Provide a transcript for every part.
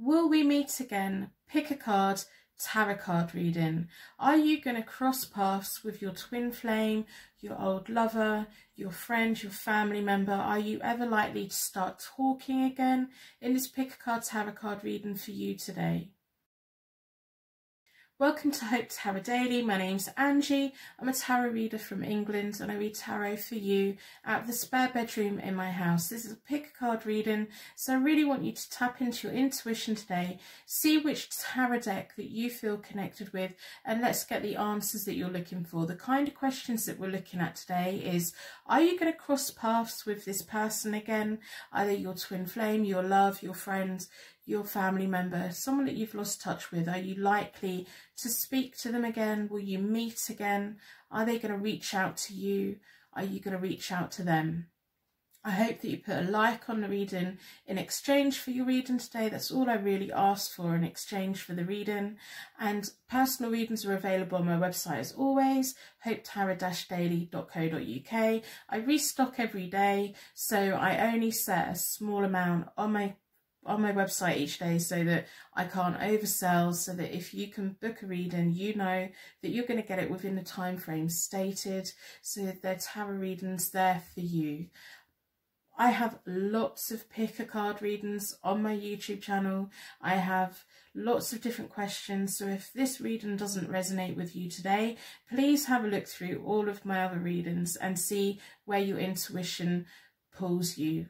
Will we meet again? Pick a card, tarot card reading. Are you going to cross paths with your twin flame, your old lover, your friend, your family member? Are you ever likely to start talking again? In this pick a card, tarot card reading for you today. Welcome to Hope Tarot Daily. My name's Angie. I'm a tarot reader from England and I read tarot for you out of the spare bedroom in my house. This is a pick a card reading, so I really want you to tap into your intuition today, see which tarot deck that you feel connected with, and let's get the answers that you're looking for. The kind of questions that we're looking at today is, are you going to cross paths with this person again? Either your twin flame, your love, your friend, your family member, someone that you've lost touch with. Are you likely to speak to them again? Will you meet again? Are they going to reach out to you? Are you going to reach out to them? I hope that you put a like on the reading in exchange for your reading today. That's all I really ask for in exchange for the reading. And personal readings are available on my website as always, hopetarot-daily.co.uk. I restock every day, so I only set a small amount on my website each day so that I can't oversell, so that if you can book a reading, you know that you're going to get it within the time frame stated, so that there are tarot readings there for you. I have lots of pick a card readings on my YouTube channel. I have lots of different questions, so if this reading doesn't resonate with you today, please have a look through all of my other readings and see where your intuition pulls you.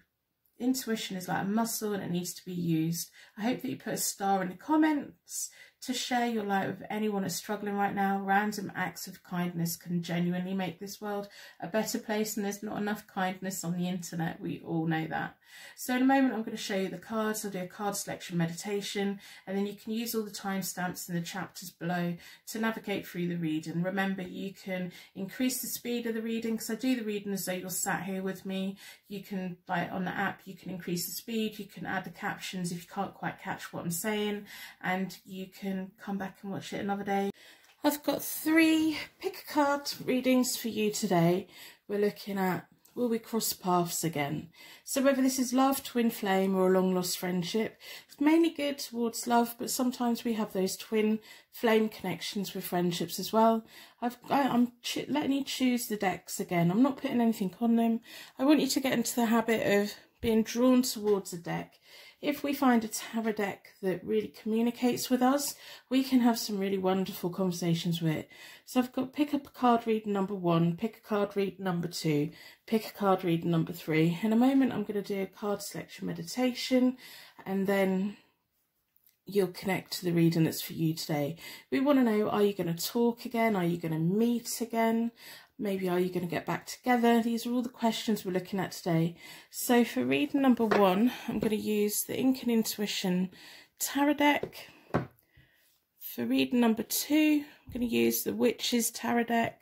Intuition is like a muscle and it needs to be used. I hope that you put a star in the comments to share your light with anyone that's struggling right now. Random acts of kindness can genuinely make this world a better place, and there's not enough kindness on the internet. We all know that. So in a moment I'm going to show you the cards. I'll do a card selection meditation, and then you can use all the timestamps in the chapters below to navigate through the reading. Remember, you can increase the speed of the reading, because I do the reading as though you're sat here with me. You can, like on the app, you can increase the speed, you can add the captions if you can't quite catch what I'm saying, and you can come back and watch it another day. I've got 3 pick a card readings for you today. We're looking at, will we cross paths again? So whether this is love, twin flame, or a long lost friendship, it's mainly good towards love, but sometimes we have those twin flame connections with friendships as well. I'm letting you choose the decks again. I'm not putting anything on them. I want you to get into the habit of being drawn towards a deck. If we find a tarot deck that really communicates with us, we can have some really wonderful conversations with it. So I've got pick up a card reading number 1, pick a card reading number 2, pick a card reading number 3. In a moment I'm going to do a card selection meditation, and then you'll connect to the reading that's for you today. We want to know, are you going to talk again? Are you going to meet again? Maybe are you going to get back together? These are all the questions we're looking at today. So for reading number 1, I'm going to use the Ink and Intuition Tarot deck. For reading number 2, I'm going to use the Witches Tarot deck.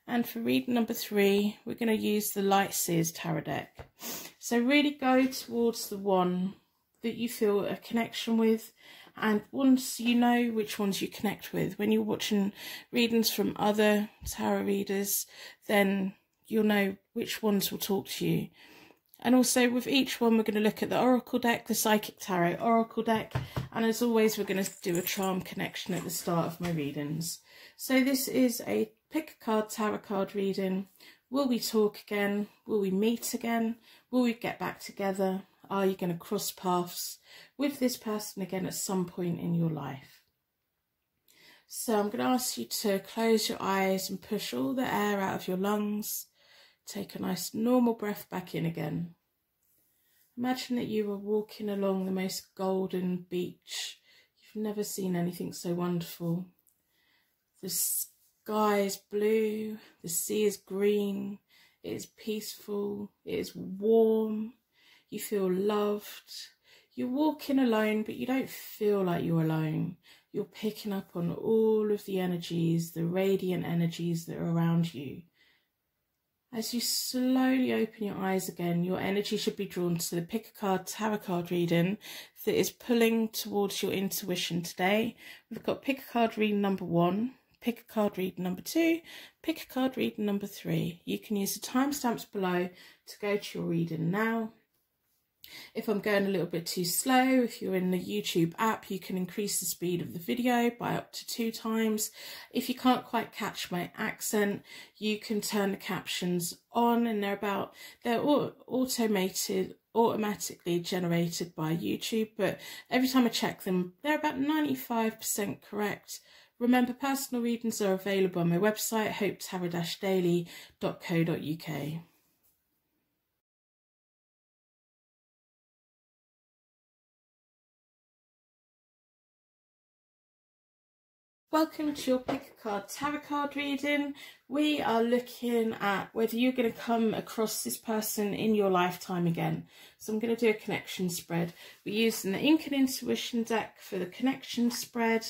And for reading number 3, we're going to use the Light Seers Tarot deck. So really go towards the one that you feel a connection with, and once you know which ones you connect with, when you're watching readings from other tarot readers, then you'll know which ones will talk to you. And also with each one, we're going to look at the Oracle deck, the Psychic Tarot Oracle deck, and as always we're going to do a charm connection at the start of my readings. So this is a pick a card tarot card reading. Will we talk again? Will we meet again? Will we get back together? Are you going to cross paths with this person again at some point in your life? So I'm going to ask you to close your eyes and push all the air out of your lungs. Take a nice normal breath back in again. Imagine that you are walking along the most golden beach. You've never seen anything so wonderful. The sky is blue, the sea is green, it is peaceful, it is warm. You feel loved. You're walking alone, but you don't feel like you're alone. You're picking up on all of the energies, the radiant energies that are around you. As you slowly open your eyes again, your energy should be drawn to the pick a card tarot card reading that is pulling towards your intuition today. We've got pick a card reading number 1, pick a card reading number 2, pick a card reading number 3. You can use the timestamps below to go to your reading now. If I'm going a little bit too slow, if you're in the YouTube app, you can increase the speed of the video by up to 2 times. If you can't quite catch my accent, you can turn the captions on, and they're all automatically generated by YouTube, but every time I check them, they're about 95% correct. Remember, personal readings are available on my website, hopetarot-daily.co.uk. Welcome to your Pick a Card Tarot card reading. We are looking at whether you're going to come across this person in your lifetime again. So I'm going to do a connection spread. We're using the Ink and Intuition deck for the connection spread.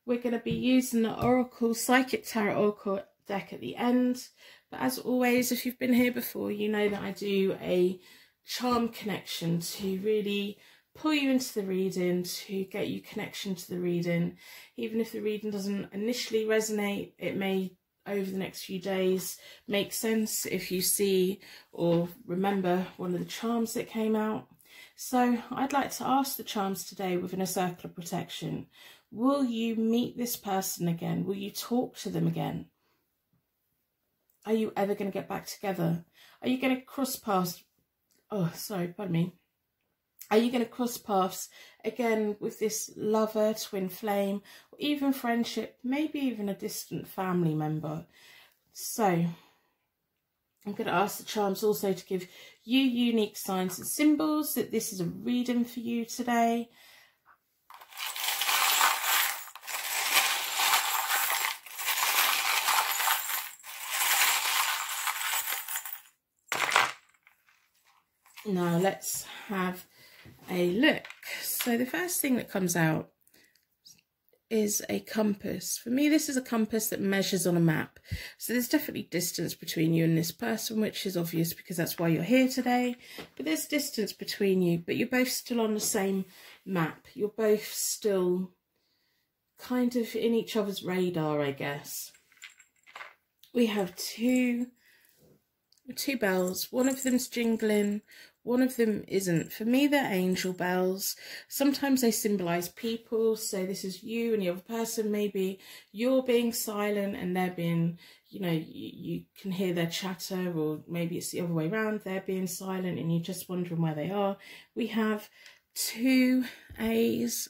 We're going to be using the Oracle Psychic Tarot Oracle deck at the end. But as always, if you've been here before, you know that I do a charm connection to really pull you into the reading, to get you connection to the reading. Even if the reading doesn't initially resonate, it may over the next few days make sense if you see or remember one of the charms that came out. So I'd like to ask the charms today within a circle of protection. Will you meet this person again? Will you talk to them again? Are you ever going to get back together? Are you going to cross paths? Are you going to cross paths again with this lover, twin flame, or even friendship, maybe even a distant family member? So I'm going to ask the charms also to give you unique signs and symbols that this is a reading for you today. Now let's have a look. So the first thing that comes out is a compass. For me, this is a compass that measures on a map. So there's definitely distance between you and this person, which is obvious because that's why you're here today. But there's distance between you, but you're both still on the same map. You're both still kind of in each other's radar, I guess. We have two bells. One of them's jingling, one of them isn't. For me, they're angel bells. Sometimes they symbolise people. So this is you and the other person. Maybe you're being silent and they're being, you know, you can hear their chatter, or maybe it's the other way around. They're being silent and you're just wondering where they are. We have 2 A's.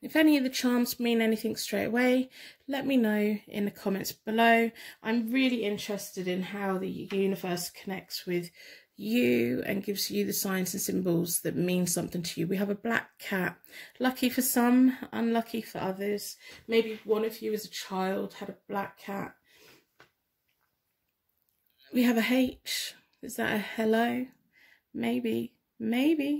If any of the charms mean anything straight away, let me know in the comments below. I'm really interested in how the universe connects with you and gives you the signs and symbols that mean something to you. We have a black cat. Lucky for some, unlucky for others. Maybe one of you as a child had a black cat. We have a H. Is that a hello? Maybe. And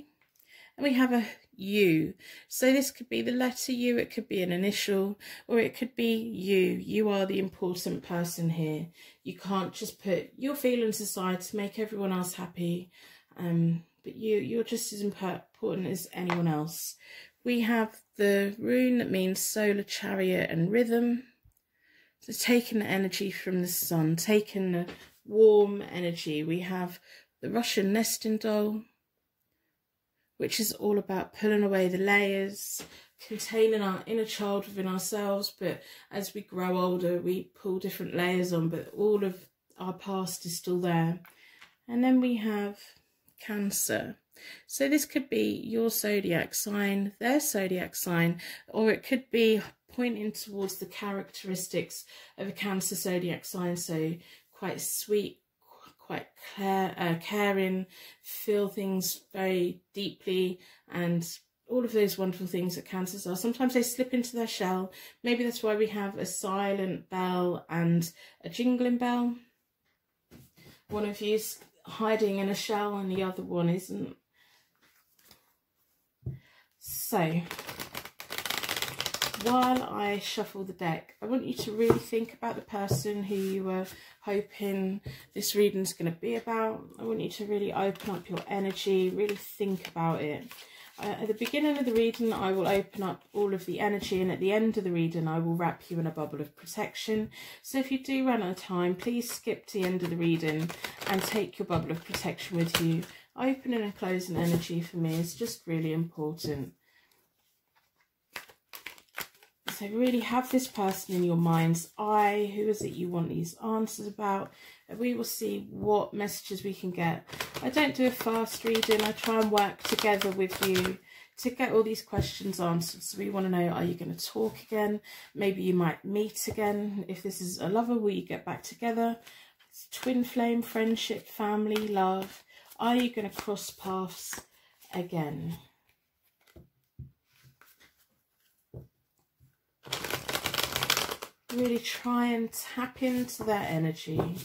we have a U. So this could be the letter U, it could be an initial, or it could be you. You are the important person here. You can't just put your feelings aside to make everyone else happy. But you're just as important as anyone else. We have the rune that means solar chariot and rhythm. So taking the energy from the sun, taking the warm energy. We have the Russian nesting doll, which is all about pulling away the layers, containing our inner child within ourselves. But as we grow older, we pull different layers on, but all of our past is still there. And then we have Cancer. So this could be your zodiac sign, their zodiac sign, or it could be pointing towards the characteristics of a Cancer zodiac sign. So quite sweet, quite caring, feel things very deeply, and all of those wonderful things that Cancers are. Sometimes they slip into their shell. Maybe that's why we have a silent bell and a jingling bell. One of you's hiding in a shell and the other one isn't. So while I shuffle the deck, I want you to really think about the person who you were hoping this reading's going to be about. I want you to really open up your energy, really think about it. At the beginning of the reading, I will open up all of the energy, and at the end of the reading, I will wrap you in a bubble of protection. So if you do run out of time, please skip to the end of the reading and take your bubble of protection with you. Opening and closing energy for me is just really important. So really have this person in your mind's eye. Who is it you want these answers about? And we will see what messages we can get. I don't do a fast reading. I try and work together with you to get all these questions answered. So we want to know, are you going to talk again? Maybe you might meet again. If this is a lover, will you get back together? It's twin flame, friendship, family, love. Are you going to cross paths again? Really try and tap into that energy.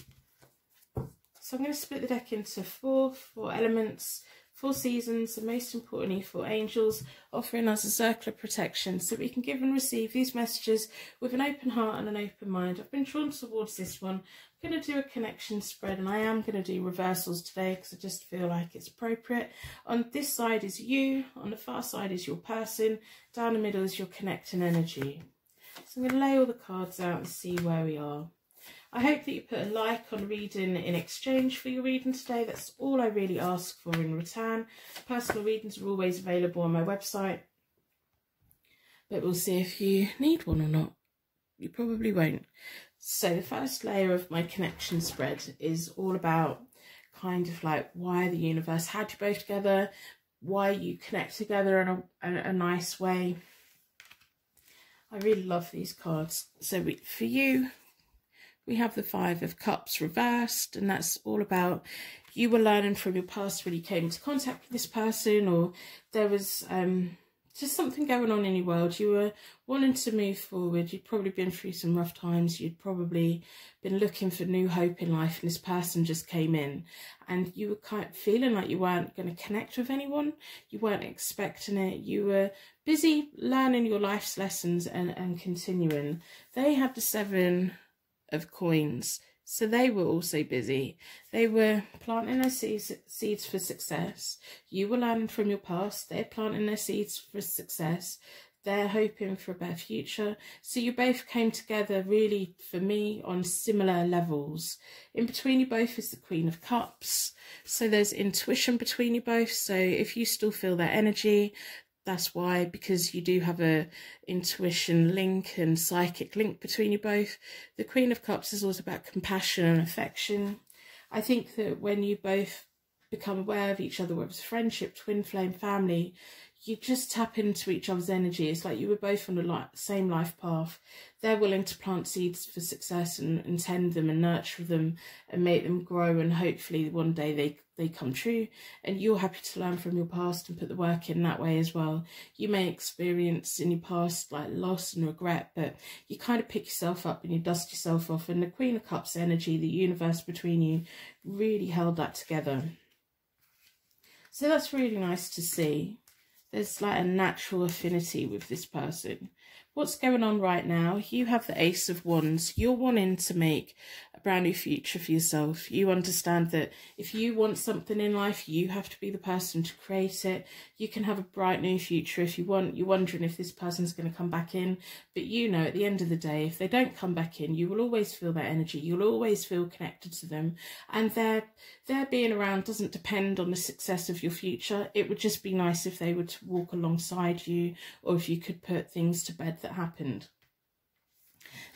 So I'm going to split the deck into four elements, 4 seasons, and most importantly 4 angels, offering us a circle of protection so we can give and receive these messages with an open heart and an open mind. I've been drawn towards this one. I'm going to do a connection spread, and I am going to do reversals today because I just feel like it's appropriate. On this side is you, on the far side is your person, down the middle is your connecting energy. So I'm going to lay all the cards out and see where we are. I hope that you put a like on reading in exchange for your reading today. That's all I really ask for in return. Personal readings are always available on my website, but we'll see if you need one or not. You probably won't. So the first layer of my connection spread is all about kind of like why the universe had you both together, why you connect together in a nice way. I really love these cards. So for you, we have the 5 of Cups reversed, and that's all about you were learning from your past when you came into contact with this person, or there was just something going on in your world. You were wanting to move forward. You'd probably been through some rough times. You'd probably been looking for new hope in life, and this person just came in, and you were kind of feeling like you weren't going to connect with anyone. You weren't expecting it. You were busy learning your life's lessons and continuing. They had the 7 of coins, so they were also busy. They were planting their seeds for success. You were learning from your past. They're planting their seeds for success. They're hoping for a better future. So you both came together really, for me, on similar levels. In between you both is the Queen of Cups. So there's intuition between you both. So if you still feel that energy, that's why, because you do have a intuition link and psychic link between you both. The Queen of Cups is also about compassion and affection. I think that when you both become aware of each other, whether it's friendship, twin flame, family, you just tap into each other's energy. It's like you were both on the same life path. They're willing to plant seeds for success and tend them and nurture them and make them grow, and hopefully one day they come true. And you're happy to learn from your past and put the work in that way as well. You may experience in your past like loss and regret, but you kind of pick yourself up and you dust yourself off. And the Queen of Cups energy, the universe between you, really held that together. So that's really nice to see. There's like a natural affinity with this person. What's going on right now? You have the Ace of Wands. You're wanting to make a brand new future for yourself. You understand that if you want something in life, you have to be the person to create it. You can have a bright new future if you want. You're wondering if this person's going to come back in. But you know, at the end of the day, if they don't come back in, you will always feel that energy. You'll always feel connected to them. And their being around doesn't depend on the success of your future. It would just be nice if they were to walk alongside you, or if you could put things to bed that happened.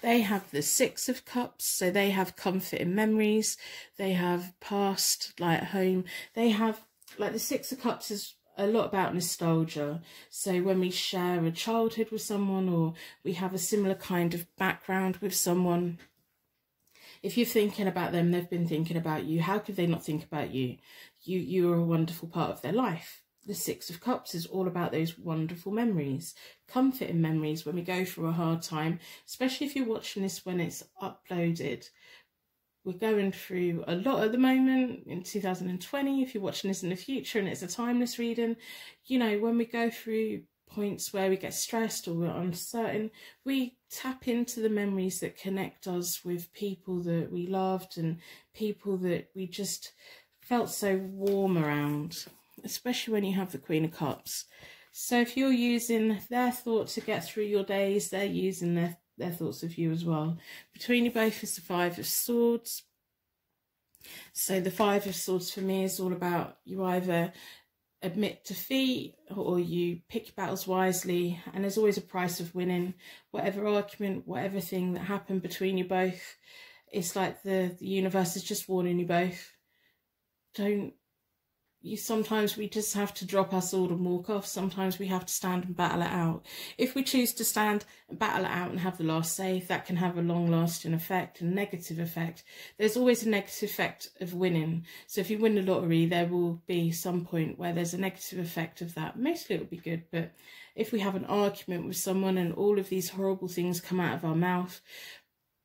They have the 6 of Cups, so they have comfort in memories. They have past, like home. They have, like, the 6 of Cups is a lot about nostalgia. So when we share a childhood with someone, or we have a similar kind of background with someone, if you're thinking about them, they've been thinking about you. How could they not think about you? You are a wonderful part of their life. The 6 of Cups is all about those wonderful memories, comfort in memories when we go through a hard time, especially if you're watching this when it's uploaded. We're going through a lot at the moment in 2020. If you're watching this in the future and it's a timeless reading, you know, when we go through points where we get stressed or we're uncertain, we tap into the memories that connect us with people that we loved and people that we just felt so warm around. especially when you have the Queen of Cups. So if you're using their thought to get through your days, they're using their thoughts of you as well. Between you both is the Five of Swords. So the Five of Swords for me is all about you either admit defeat or you pick your battles wisely, and there's always a price of winning. Whatever argument, whatever thing that happened between you both, it's like the universe is just warning you both. Sometimes we just have to drop our sword and walk off. Sometimes we have to stand and battle it out. If we choose to stand and battle it out and have the last say, that can have a long-lasting effect, a negative effect. There's always a negative effect of winning. So if you win the lottery, there will be some point where there's a negative effect of that. Mostly it will be good, but if we have an argument with someone and all of these horrible things come out of our mouth,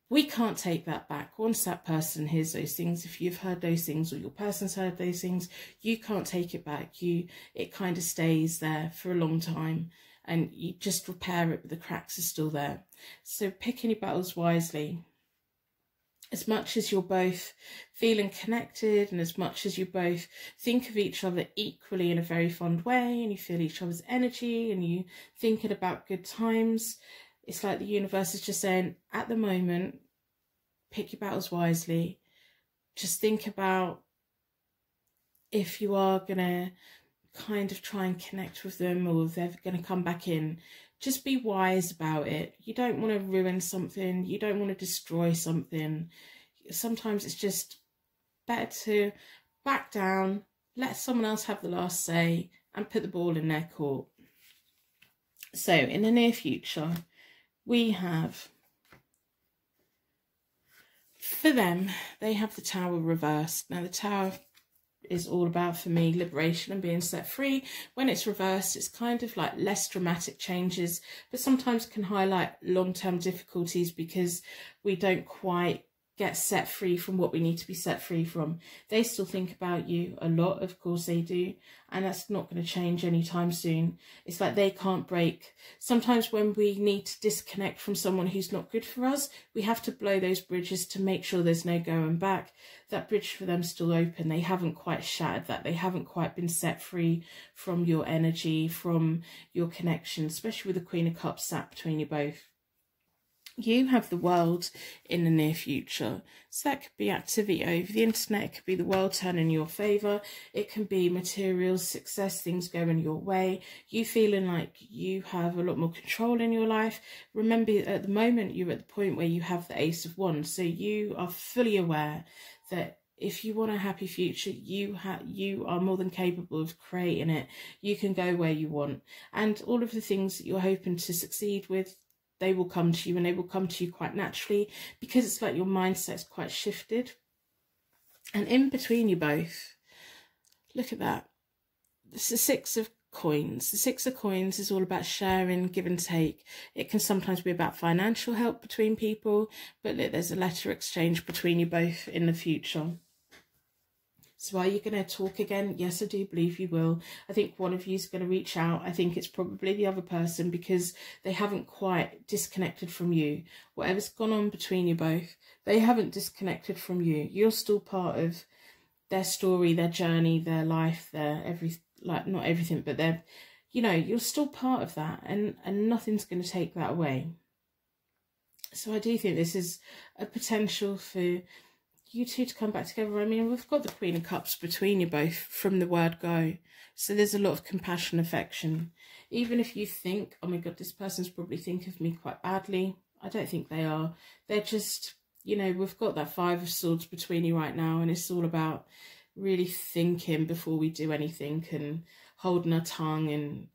we can't take that back. Once that person hears those things, if you've heard those things or your person's heard those things, you can't take it back. It kind of stays there for a long time, and you just repair it, but the cracks are still there. So picking your battles wisely. As much as you're both feeling connected, and as much as you both think of each other equally in a very fond way, and you feel each other's energy, and you thinking about good times, it's like the universe is just saying, at the moment, pick your battles wisely. Just think about if you are going to kind of try and connect with them, or if they're going to come back in. Just be wise about it. You don't want to ruin something. You don't want to destroy something. Sometimes it's just better to back down, let someone else have the last say, and put the ball in their court. So in the near future, we have, for them, they have the Tower reversed. Now the Tower is all about, for me, liberation and being set free. When it's reversed, it's kind of like less dramatic changes, but sometimes can highlight long-term difficulties because we don't quite get set free from what we need to be set free from. They still think about you a lot, of course they do, and that's not going to change anytime soon. It's like they can't break. Sometimes when we need to disconnect from someone who's not good for us, we have to blow those bridges to make sure there's no going back. That bridge for them still open. They haven't quite shattered that. They haven't quite been set free from your energy, from your connection, especially with the Queen of Cups sat between you both. You have the world in the near future. So that could be activity over the internet. It could be the world turning in your favour. It can be materials, success, things going your way. You feeling like you have a lot more control in your life. Remember, at the moment, you're at the point where you have the Ace of Wands. So you are fully aware that if you want a happy future, you are more than capable of creating it. You can go where you want. And all of the things that you're hoping to succeed with, they will come to you, and they will come to you quite naturally, because it's like your mindset's quite shifted. And in between you both, look at that. It's the Six of Coins. The Six of Coins is all about sharing, give and take. It can sometimes be about financial help between people, but there's a letter exchange between you both in the future. So are you going to talk again? Yes, I do believe you will. I think one of you is going to reach out. I think it's probably the other person, because they haven't quite disconnected from you. Whatever's gone on between you both, they haven't disconnected from you. You're still part of their story, their journey, their life, not everything, but you're still part of that, and nothing's going to take that away. So I do think this is a potential for you two to come back together. I mean, we've got the Queen of Cups between you both from the word go. So there's a lot of compassion, affection. Even if you think, oh my God, this person's probably thinking of me quite badly, I don't think they are. They're just, we've got that Five of Swords between you right now, and it's all about really thinking before we do anything, and holding our tongue and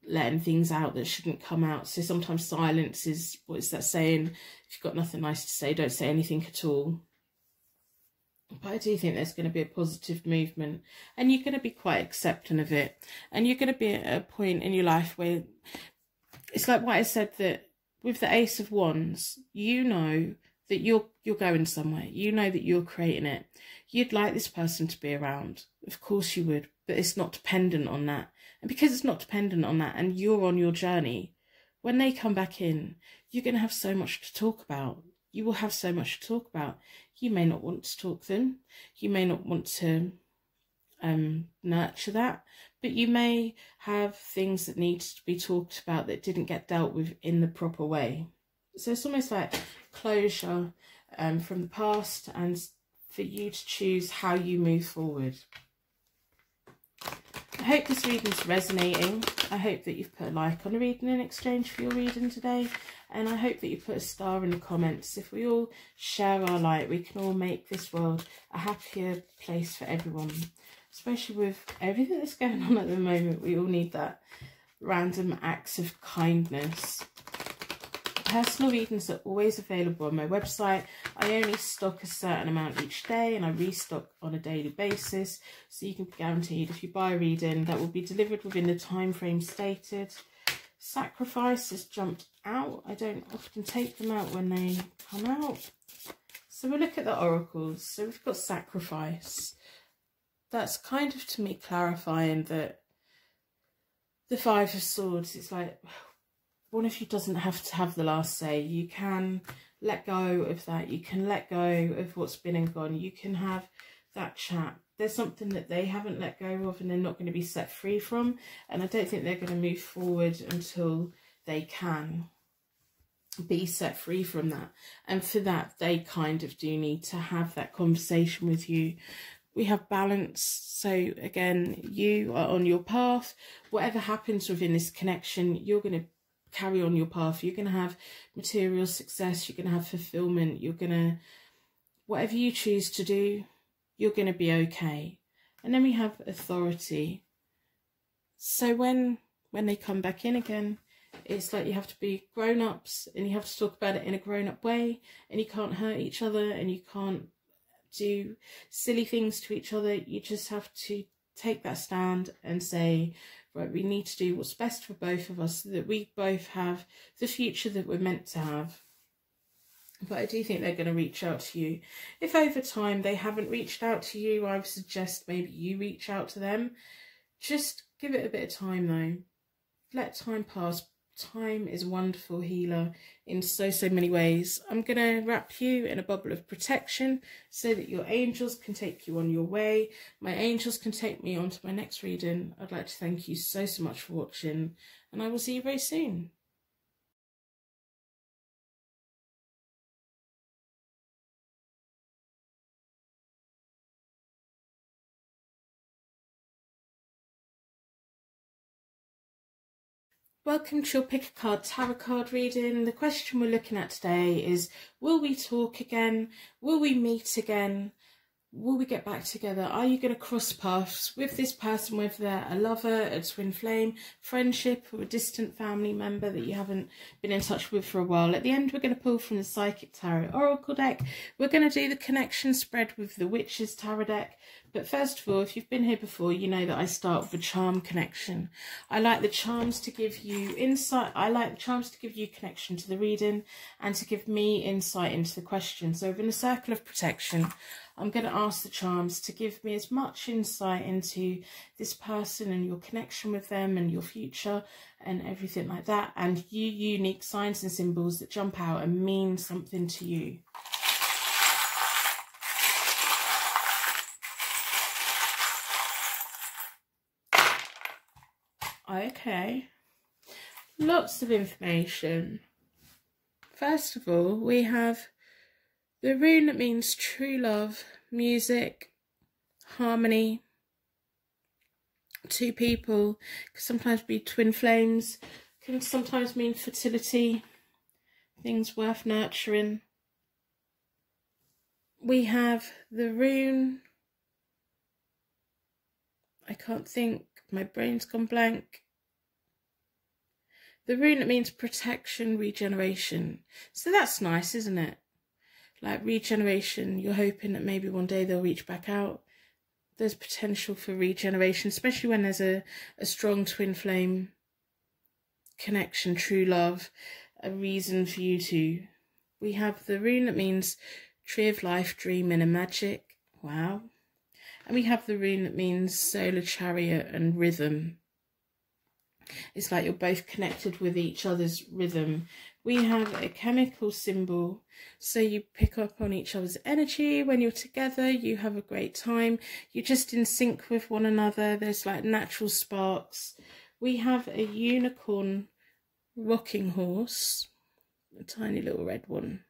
letting things out that shouldn't come out. So sometimes silence is, what is that saying? If you've got nothing nice to say, don't say anything at all. But I do think there's going to be a positive movement, and you're going to be quite accepting of it. And you're going to be at a point in your life where it's like what I said, that with the Ace of Wands, you know that you're going somewhere. You know that you're creating it. You'd like this person to be around. Of course you would, but it's not dependent on that. And because it's not dependent on that, and you're on your journey, when they come back in, you're going to have so much to talk about. You will have so much to talk about. You may not want to talk to them. You may not want to, nurture that, but you may have things that need to be talked about that didn't get dealt with in the proper way. So it's almost like closure from the past, and for you to choose how you move forward. I hope this reading's resonating. I hope that you've put a like on the reading in exchange for your reading today. And I hope that you put a star in the comments. If we all share our light, we can all make this world a happier place for everyone. Especially with everything that's going on at the moment, we all need that random acts of kindness. Personal readings are always available on my website. I only stock a certain amount each day, and I restock on a daily basis, so you can be guaranteed if you buy a reading that will be delivered within the time frame stated. Sacrifice has jumped out. I don't often take them out when they come out. So we'll look at the oracles. So we've got sacrifice. That's kind of, to me, clarifying that the Five of Swords, it's like one of you doesn't have to have the last say. You can let go of that. You can let go of what's been and gone. You can have that chat. There's something that they haven't let go of and they're not going to be set free from. And I don't think they're going to move forward until they can be set free from that. And for that, they kind of do need to have that conversation with you. We have balance. So again, you are on your path. Whatever happens within this connection, you're going to carry on your path. You're going to have material success. You're going to have fulfillment. You're going to, whatever you choose to do, you're going to be okay. And then we have authority. So when they come back in again, it's like you have to be grown-ups and you have to talk about it in a grown-up way, and you can't hurt each other and you can't do silly things to each other. You just have to take that stand and say, right, we need to do what's best for both of us so that we both have the future that we're meant to have. But I do think they're going to reach out to you. If over time they haven't reached out to you, I would suggest maybe you reach out to them. Just give it a bit of time though. Let time pass. Time is a wonderful healer in so many ways. I'm going to wrap you in a bubble of protection so that your angels can take you on your way. My angels can take me on to my next reading. I'd like to thank you so much for watching, and I will see you very soon. Welcome to your Pick a Card Tarot card reading. The question we're looking at today is, will we talk again? Will we meet again? Will we get back together? Are you going to cross paths with this person, whether they're a lover, a twin flame, friendship, or a distant family member that you haven't been in touch with for a while? At the end, we're going to pull from the Psychic Tarot Oracle deck. We're going to do the connection spread with the Witches Tarot deck. But first of all, if you've been here before, you know that I start with a charm connection. I like the charms to give you insight. I like the charms to give you connection to the reading and to give me insight into the question. So within a circle of protection, I'm going to ask the charms to give me as much insight into this person and your connection with them and your future and everything like that, and you unique signs and symbols that jump out and mean something to you. Okay, lots of information. First of all, we have the rune that means true love, music, harmony, two people, can sometimes be twin flames, can sometimes mean fertility, things worth nurturing. We have the rune, I can't think, my brain's gone blank. The rune that means protection, regeneration. So that's nice, isn't it? Like regeneration, you're hoping that maybe one day they'll reach back out. There's potential for regeneration, especially when there's a strong twin flame connection, true love, a reason for you to. We have the rune that means tree of life, dreaming and magic. Wow. And we have the rune that means solar chariot and rhythm. It's like you're both connected with each other's rhythm, We have a chemical symbol, so you pick up on each other's energy. When you're together, you have a great time. You're just in sync with one another. There's like natural sparks. We have a unicorn rocking horse, a tiny little red one,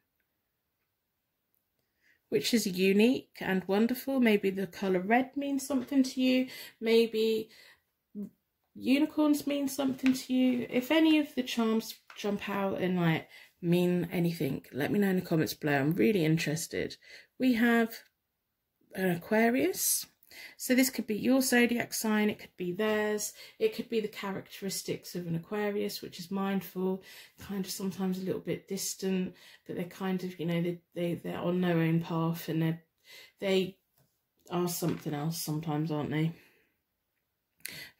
which is unique and wonderful. Maybe the colour red means something to you. Maybe unicorns mean something to you. If any of the charms jump out and like mean anything, let me know in the comments below. I'm really interested. We have an Aquarius. So this could be your zodiac sign, it could be theirs, it could be the characteristics of an Aquarius, which is mindful, kind of sometimes a little bit distant, but they're kind of, you know, they're on their own path, and they are something else sometimes, aren't they?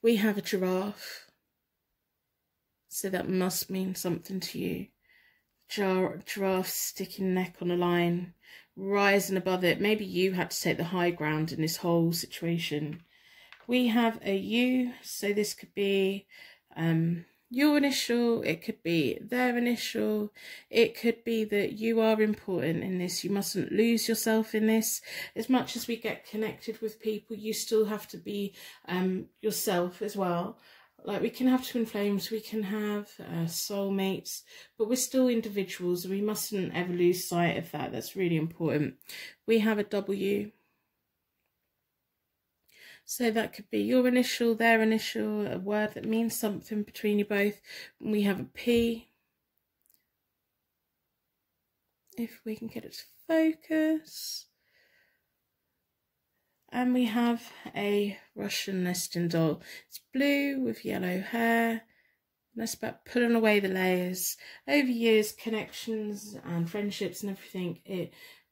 We have a giraffe, so that must mean something to you. Giraffe sticking neck on a line, rising above it. Maybe you had to take the high ground in this whole situation. We have a U, so this could be your initial, it could be their initial, it could be that you are important in this. You mustn't lose yourself in this. As much as we get connected with people, you still have to be yourself as well. Like, we can have twin flames, we can have soulmates, but we're still individuals, and we mustn't ever lose sight of that. That's really important. We have a W. So that could be your initial, their initial, a word that means something between you both. We have a P. If we can get it to focus. And we have a Russian nesting doll. It's blue with yellow hair. And that's about pulling away the layers. Over years, connections and friendships and everything,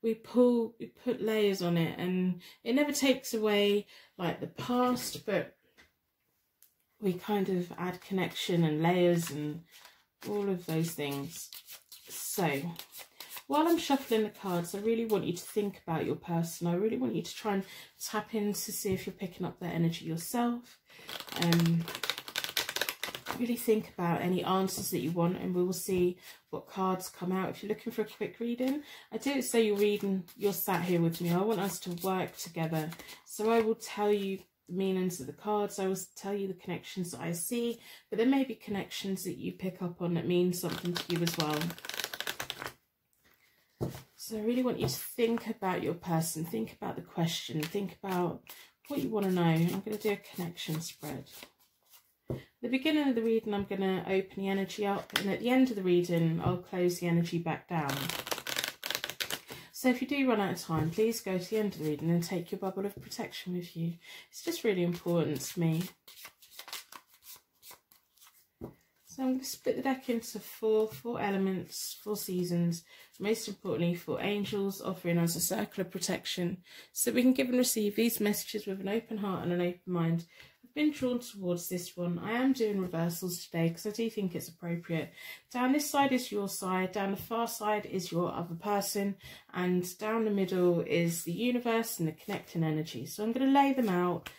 we put layers on it, and it never takes away like the past, but we kind of add connection and layers and all of those things. So while I'm shuffling the cards, I really want you to think about your person. I really want you to try and tap in to see if you're picking up their energy yourself. Really think about any answers that you want, and we will see what cards come out. If you're looking for a quick reading, I do it so you're sat here with me. I want us to work together. So I will tell you the meanings of the cards. I will tell you the connections that I see, but there may be connections that you pick up on that mean something to you as well. So I really want you to think about your person, think about the question, think about what you want to know. I'm going to do a connection spread. At the beginning of the reading, I'm going to open the energy up, and at the end of the reading, I'll close the energy back down. So if you do run out of time, please go to the end of the reading and take your bubble of protection with you. It's just really important to me. So I'm going to split the deck into four elements, 4 seasons, most importantly 4 angels, offering us a circle of protection so we can give and receive these messages with an open heart and an open mind. I've been drawn towards this one. I am doing reversals today because I do think it's appropriate. Down this side is your side, down the far side is your other person, and down the middle is the universe and the connecting energy. So I'm going to lay them out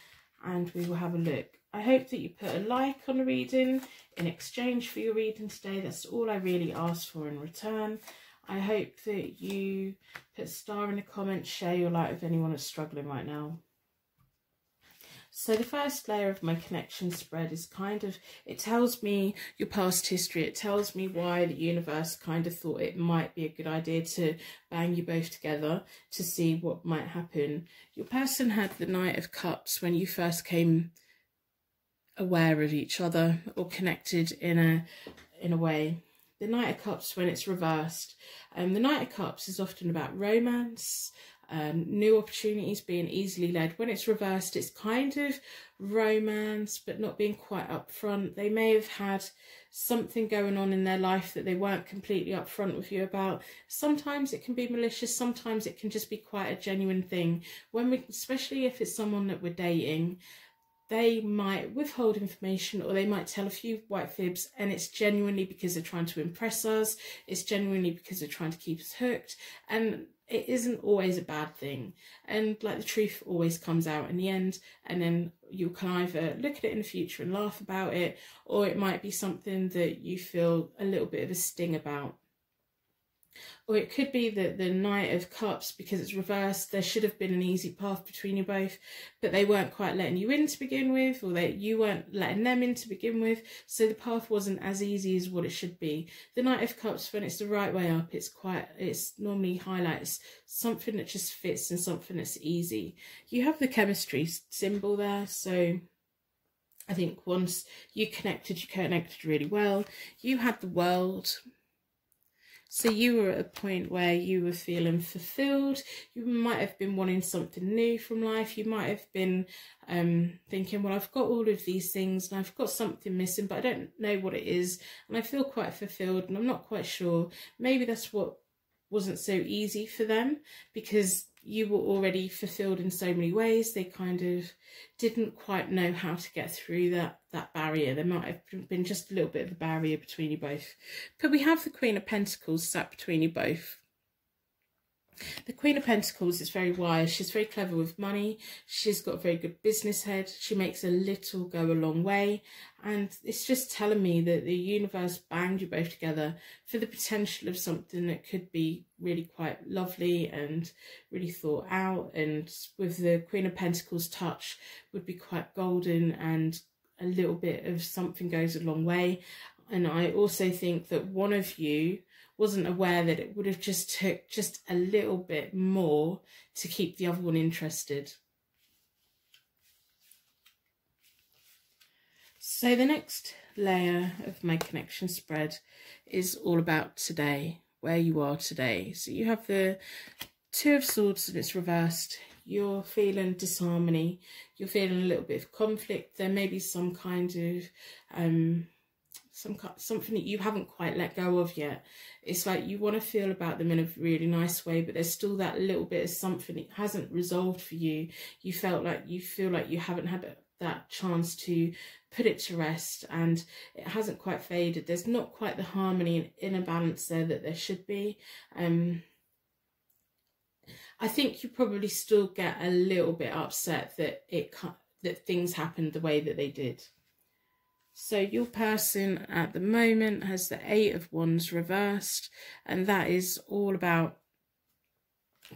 and we will have a look. I hope that you put a like on the reading in exchange for your reading today. That's all I really ask for in return. I hope that you put a star in the comments, share your light with anyone that's struggling right now. So the first layer of my connection spread is kind of, it tells me your past history. It tells me why the universe kind of thought it might be a good idea to bang you both together to see what might happen. Your person had the Knight of Cups when you first came aware of each other or connected in a way. The Knight of Cups when it's reversed. The Knight of Cups is often about romance, new opportunities, being easily led. When it's reversed, it's kind of romance, but not being quite upfront. They may have had something going on in their life that they weren't completely upfront with you about. Sometimes it can be malicious, sometimes it can just be quite a genuine thing. Especially if it's someone that we're dating, they might withhold information, or they might tell a few white fibs, and it's genuinely because they're trying to impress us. It's genuinely because they're trying to keep us hooked, and it isn't always a bad thing. And like, the truth always comes out in the end, and then you can either look at it in the future and laugh about it, or it might be something that you feel a little bit of a sting about. Or it could be that the Knight of Cups, because it's reversed, there should have been an easy path between you both, but they weren't quite letting you in to begin with, or you weren't letting them in to begin with, so the path wasn't as easy as what it should be. The Knight of Cups, when it's the right way up, it's normally highlights something that just fits and something that's easy. You have the chemistry symbol there, so I think once you connected really well. You had the World. So you were at a point where you were feeling fulfilled. You might have been wanting something new from life. You might have been thinking, well, I've got all of these things and I've got something missing, but I don't know what it is. And I feel quite fulfilled and I'm not quite sure. Maybe that's what wasn't so easy for them, because you were already fulfilled in so many ways. They kind of didn't quite know how to get through that barrier. There might have been just a little bit of a barrier between you both. But we have the Queen of Pentacles sat between you both. The Queen of Pentacles is very wise. She's very clever with money. She's got a very good business head. She makes a little go a long way. And it's just telling me that the universe banged you both together for the potential of something that could be really quite lovely and really thought out. And with the Queen of Pentacles touch, would be quite golden, and a little bit of something goes a long way. And I also think that one of you wasn't aware that it would have just took just a little bit more to keep the other one interested. So the next layer of my connection spread is all about today, where you are today. So you have the Two of Swords and it's reversed. You're feeling disharmony. You're feeling a little bit of conflict. There may be some kind of something that you haven't quite let go of yet. It's like you want to feel about them in a really nice way, but there's still that little bit of something that hasn't resolved for you. You feel like you haven't had that chance to put it to rest, and it hasn't quite faded. There's not quite the harmony and inner balance there that there should be. I think you probably still get a little bit upset that things happened the way that they did. So your person at the moment has the Eight of Wands reversed, and that is all about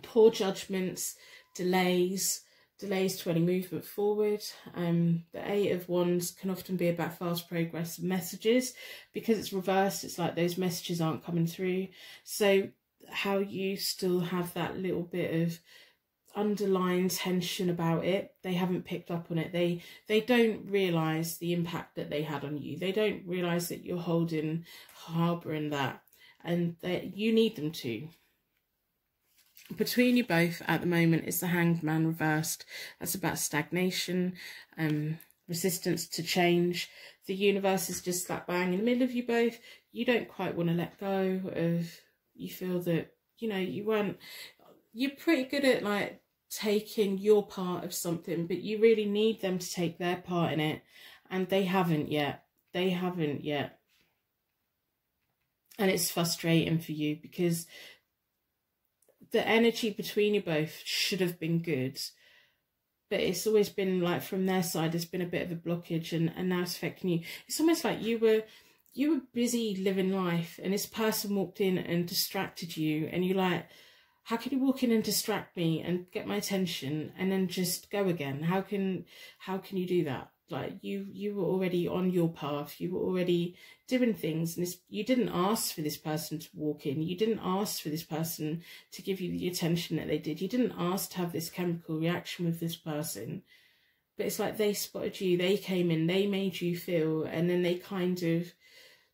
poor judgments, delays to any movement forward. The Eight of Wands can often be about fast progress messages. Because it's reversed, it's like those messages aren't coming through. So how you still have that little bit of underlying tension about it, they haven't picked up on it. They don't realise the impact that they had on you. They don't realise that you're harbouring that, and that you need them to. Between you both at the moment is the Hanged Man reversed. That's about stagnation, resistance to change. The universe is just slap bang in the middle of you both. You don't quite want to let go of, you feel that, you know, you're pretty good at like taking your part of something, but you really need them to take their part in it, and they haven't yet. And it's frustrating for you, because the energy between you both should have been good, but it's always been like from their side there's been a bit of a blockage, and now it's affecting you. It's almost like you were busy living life, and this person walked in and distracted you, and you're like, how can you walk in and distract me and get my attention and then just go again? How can you do that? Like you were already on your path. You were already doing things, and you didn't ask for this person to walk in. You didn't ask for this person to give you the attention that they did. You didn't ask to have this chemical reaction with this person. But it's like they spotted you, they came in, they made you feel, and then they kind of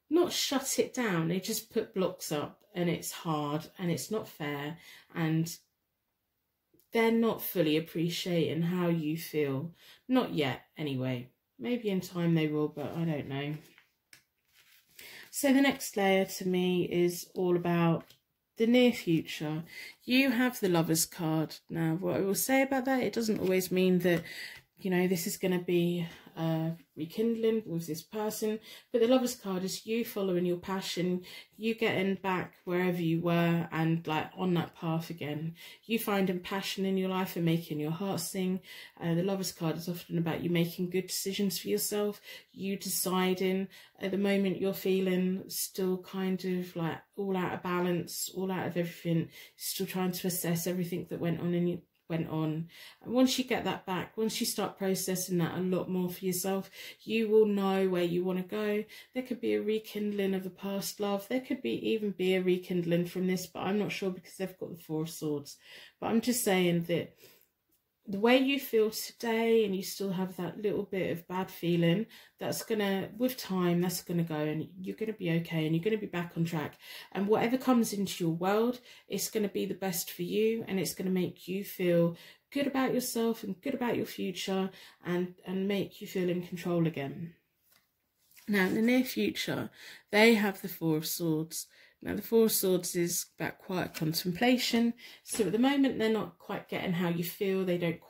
not shut it down. They just put blocks up, and it's hard and it's not fair, and they're not fully appreciating how you feel. Not yet, anyway. Maybe in time they will, but I don't know. So the next layer to me is all about the near future. You have the Lovers card. Now, what I will say about that, it doesn't always mean that you know, this is going to be rekindling with this person. But the Lovers card is you following your passion, you getting back wherever you were and like on that path again. You finding passion in your life and making your heart sing. The Lovers card is often about you making good decisions for yourself, you deciding. At the moment you're feeling still kind of like all out of balance, all out of everything, still trying to assess everything that went on in you. And once you get that back, once you start processing that a lot more for yourself, you will know where you want to go. There could be a rekindling of a past love, there could be even be a rekindling from this, but I'm not sure because they've got the Four of Swords. But I'm just saying that the way you feel today, and you still have that little bit of bad feeling, that's gonna, with time, that's gonna go, and you're gonna be okay, and you're gonna be back on track. And whatever comes into your world, it's gonna be the best for you, and it's gonna make you feel good about yourself and good about your future, and make you feel in control again. Now, in the near future, they have the Four of Swords. Now, the Four of Swords is about quiet contemplation. So at the moment, they're not quite getting how you feel. It's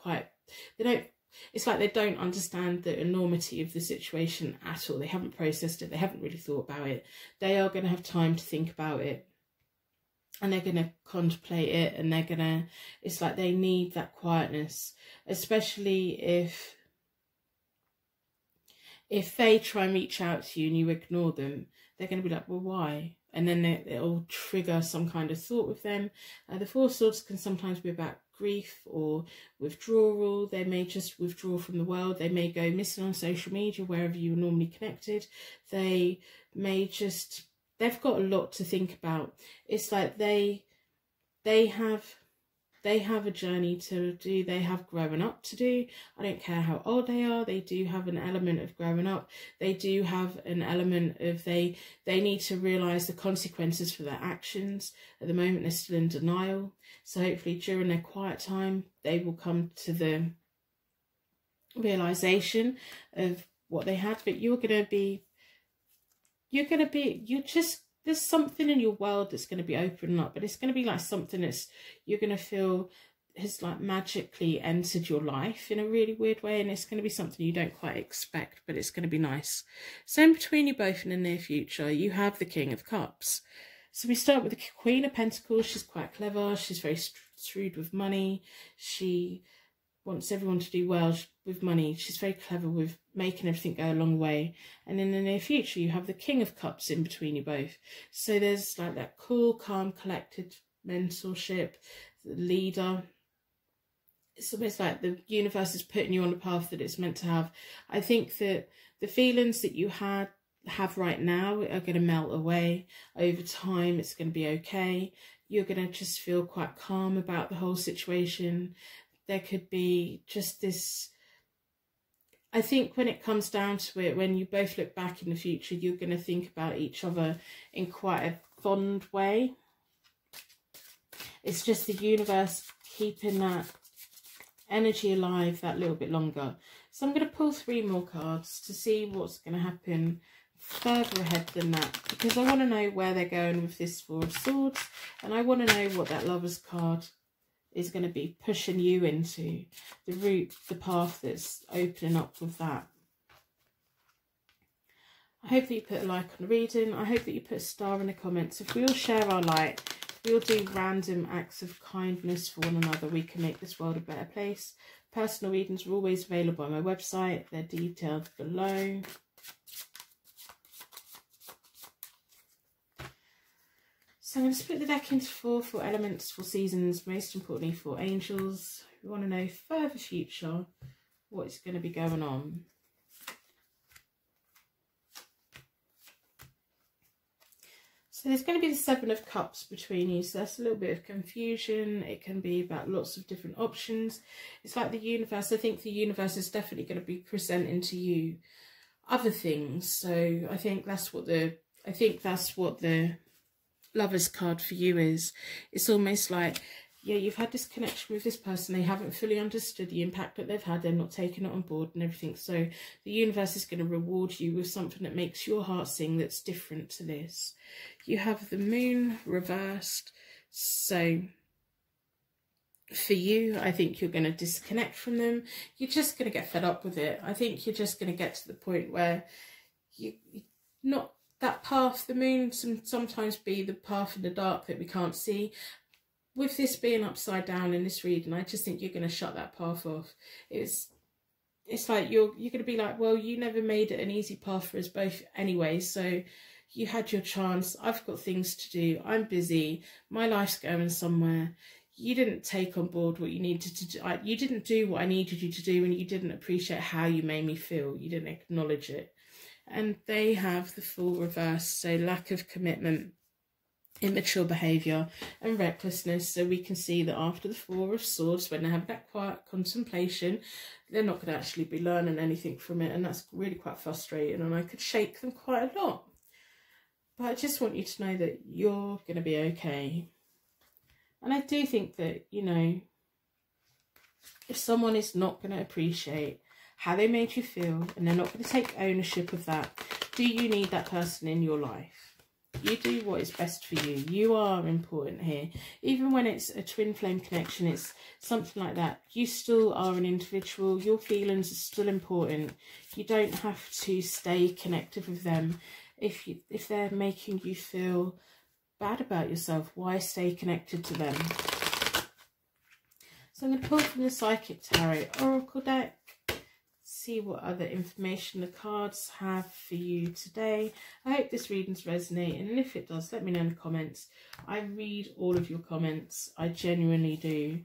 like they don't understand the enormity of the situation at all. They haven't processed it. They haven't really thought about it. They are going to have time to think about it. And they're going to contemplate it. And they're going to, it's like they need that quietness. Especially if they try and reach out to you and you ignore them, they're going to be like, well, why? And then it'll trigger some kind of thought with them. The Four of Swords can sometimes be about grief or withdrawal. They may just withdraw from the world. They may go missing on social media, wherever you were normally connected. They may just, they've got a lot to think about. It's like they have a journey to do. They have growing up to do. I don't care how old they are. They do have an element of growing up. They do have an element of they need to realise the consequences for their actions. At the moment, they're still in denial. So hopefully during their quiet time, they will come to the realisation of what they had. But there's something in your world that's going to be opening up, but it's going to be like something that's, you're going to feel has like magically entered your life in a really weird way, and it's going to be something you don't quite expect, but it's going to be nice. So in between you both in the near future, you have the King of Cups. So we start with the Queen of Pentacles. She's quite clever. She's very shrewd with money. She wants everyone to do well with money. She's very clever with making everything go a long way. And in the near future, you have the King of Cups in between you both. So there's like that cool, calm, collected mentorship, the leader. It's almost like the universe is putting you on the path that it's meant to have. I think that the feelings that you have right now are going to melt away over time. It's going to be okay. You're going to just feel quite calm about the whole situation. There could be just this, I think when it comes down to it, when you both look back in the future, you're going to think about each other in quite a fond way. It's just the universe keeping that energy alive that little bit longer. So I'm going to pull 3 more cards to see what's going to happen further ahead than that, because I want to know where they're going with this Four of Swords, and I want to know what that Lover's card is going to be pushing you into, the route, the path that's opening up with that. I hope that you put a like on the reading. I hope that you put a star in the comments. If we all share our light, if we all do random acts of kindness for one another, we can make this world a better place. Personal readings are always available on my website. They're detailed below. So I'm going to split the deck into 4 elements, 4 seasons, most importantly 4 angels. We want to know further future, what's going to be going on. So there's going to be the 7 of Cups between you, so that's a little bit of confusion. It can be about lots of different options. It's like the universe, I think the universe is definitely going to be presenting to you other things. So I think that's what the Lover's card for you is. It's almost like, yeah, you've had this connection with this person. They haven't fully understood the impact that they've had. They're not taking it on board and everything. So the universe is going to reward you with something that makes your heart sing that's different to this. You have the Moon reversed. So For you, I think you're going to disconnect from them. You're just going to get fed up with it. I think you're just going to get to the point where you not that path. The moon can sometimes be the path in the dark that we can't see. With this being upside down in this reading, I just think you're going to shut that path off. It's like you're going to be like, well, you never made it an easy path for us both anyway, so you had your chance. I've got things to do. I'm busy. My life's going somewhere. You didn't take on board what you needed to do. You didn't do what I needed you to do, and you didn't appreciate how you made me feel. You didn't acknowledge it. And they have the full reverse, so lack of commitment, immature behaviour and recklessness. So we can see that after the Four of Swords, when they have that quiet contemplation, they're not going to actually be learning anything from it, and that's really quite frustrating, and I could shake them quite a lot. But I just want you to know that you're going to be okay. And I do think that, you know, if someone is not going to appreciate how they made you feel and they're not going to take ownership of that, do you need that person in your life? You do what is best for you. You are important here. Even when it's a twin flame connection, it's something like that. You still are an individual. Your feelings are still important. You don't have to stay connected with them. If they're making you feel bad about yourself, why stay connected to them? So I'm going to pull from the Psychic Tarot Oracle deck, see what other information the cards have for you today. I hope this reading's resonating, and if it does, let me know in the comments. I read all of your comments, I genuinely do.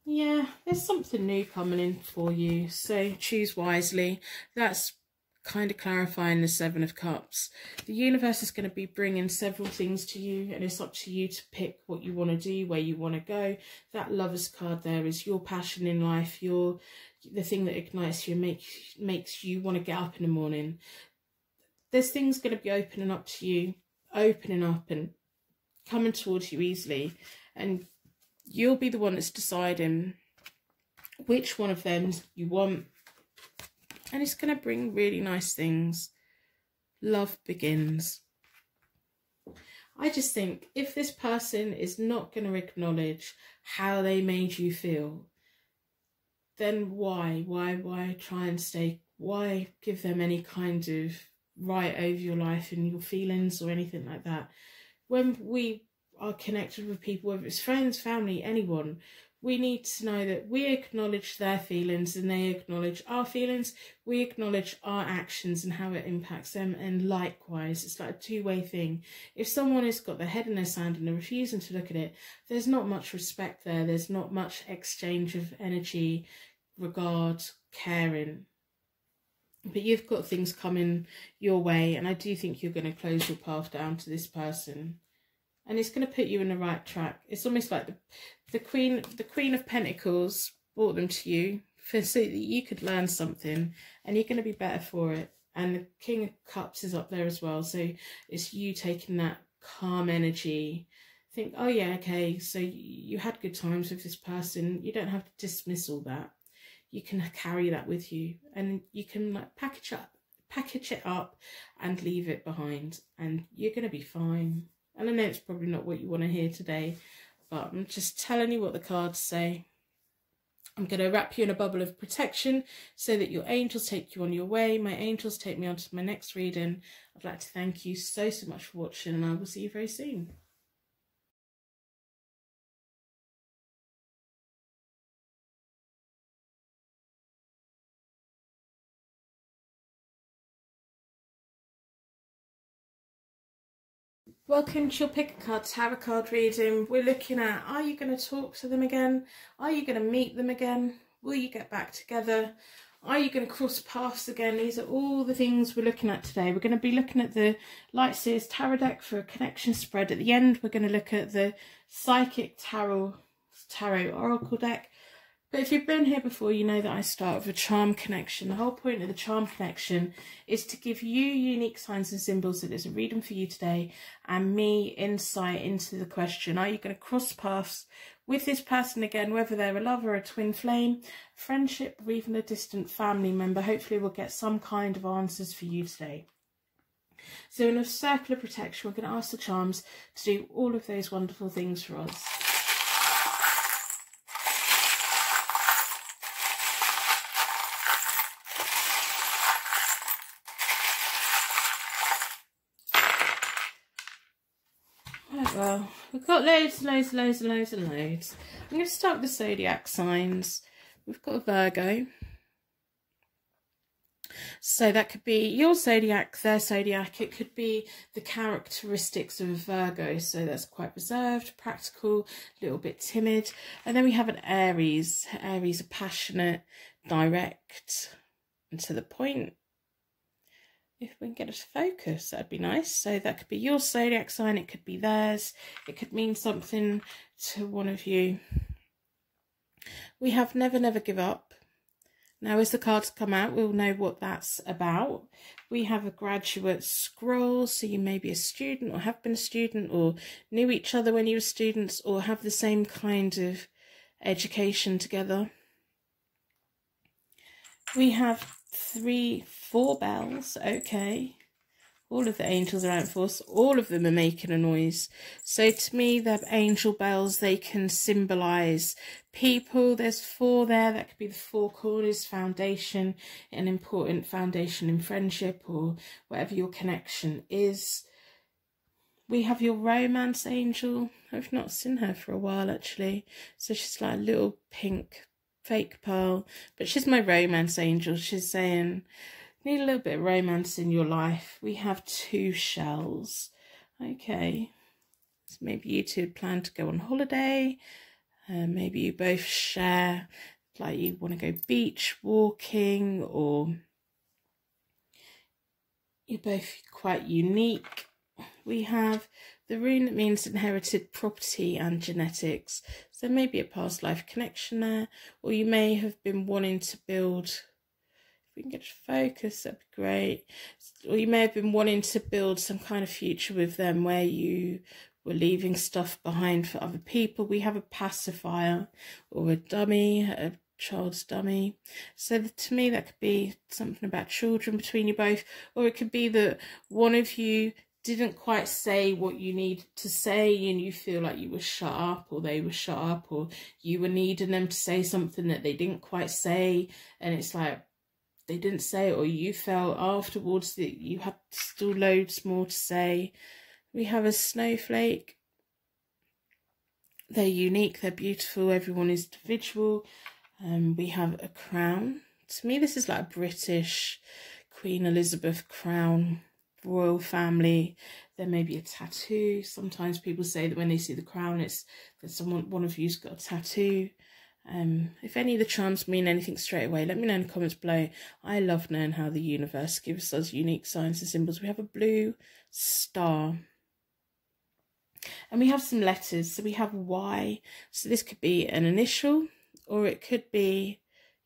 Yeah, there's something new coming in for you, so choose wisely. That's kind of clarifying the Seven of Cups. The universe is going to be bringing several things to you, and it's up to you to pick what you want to do, where you want to go. That Lover's card there is your passion in life, the thing that ignites you and makes you want to get up in the morning. There's things going to be opening up to you, opening up and coming towards you easily, and you'll be the one that's deciding which one of them you want. And it's going to bring really nice things. Love begins. I just think if this person is not going to acknowledge how they made you feel, then why try and stay? Why give them any kind of right over your life and your feelings or anything like that? When we are connected with people, whether it's friends, family, anyone, we need to know that we acknowledge their feelings and they acknowledge our feelings. We acknowledge our actions and how it impacts them, and likewise, it's like a two-way thing. If someone has got their head in their sand and they're refusing to look at it, there's not much respect there. There's not much exchange of energy, regard, caring. But you've got things coming your way, and I do think you're going to close your path down to this person. And it's going to put you in the right track. It's almost like the Queen of Pentacles brought them to you so that you could learn something, and you're going to be better for it. And the King of Cups is up there as well. So it's you taking that calm energy. Think, oh yeah, okay, so you had good times with this person. You don't have to dismiss all that. You can carry that with you, and you can like package it up and leave it behind, and you're going to be fine. And I know it's probably not what you want to hear today, but I'm just telling you what the cards say. I'm going to wrap you in a bubble of protection so that your angels take you on your way. My angels take me on to my next reading. I'd like to thank you so much for watching, and I will see you very soon. Welcome to your Pick a Card Tarot card reading. We're looking at, are you going to talk to them again? Are you going to meet them again? Will you get back together? Are you going to cross paths again? These are all the things we're looking at today. We're going to be looking at the Light Seers Tarot deck for a connection spread. At the end, we're going to look at the Psychic Tarot Oracle deck. But if you've been here before, you know that I start with a charm connection. The whole point of the charm connection is to give you unique signs and symbols that there's a reading for you today, and me insight into the question. Are you going to cross paths with this person again, whether they're a lover, a twin flame, friendship, or even a distant family member? Hopefully we'll get some kind of answers for you today. So in a circle of protection, we're going to ask the charms to do all of those wonderful things for us. Right, well, we've got loads and loads and loads and loads and loads. I'm going to start with the zodiac signs. We've got a Virgo. So that could be your zodiac, their zodiac. It could be the characteristics of a Virgo. So that's quite reserved, practical, a little bit timid. And then we have an Aries. Aries are passionate, direct, and to the point. If we can get it to focus, that'd be nice. So that could be your zodiac sign. It could be theirs. It could mean something to one of you. We have never, never give up. Now, as the cards come out, we'll know what that's about. We have a graduate scroll, so you may be a student or have been a student or knew each other when you were students or have the same kind of education together. We have 4 bells, okay. All of the angels are out for us. All of them are making a noise. So to me, they're angel bells. They can symbolise people. There's 4 there. That could be the 4 corners, foundation, an important foundation in friendship or whatever your connection is. We have your romance angel. I've not seen her for a while, actually. So she's like a little pink fake pearl. But she's my romance angel. She's saying, need a little bit of romance in your life. We have 2 shells. Okay. So maybe you two plan to go on holiday. Maybe you both share, like you want to go beach walking, or you're both quite unique. We have the rune that means inherited property and genetics. So maybe a past life connection there, or you may have been wanting to build, if we can get to focus, that'd be great. Or you may have been wanting to build some kind of future with them where you were leaving stuff behind for other people. We have a pacifier or a dummy, a child's dummy. So to me, that could be something about children between you both, or it could be that one of you didn't quite say what you need to say and you feel like you were shut up, or they were shut up, or you were needing them to say something that they didn't quite say, and it's like they didn't say it, or you felt afterwards that you had still loads more to say. We have a snowflake. They're unique, they're beautiful, everyone is individual. We have a crown. To me, this is like a British Queen Elizabeth crown, royal family. There may be a tattoo. Sometimes people say that when they see the crown, it's that one of you's got a tattoo. If any of the charms mean anything straight away, let me know in the comments below. I love knowing how the universe gives us unique signs and symbols. We have a blue star. And we have some letters. So we have Y. So this could be an initial, or it could be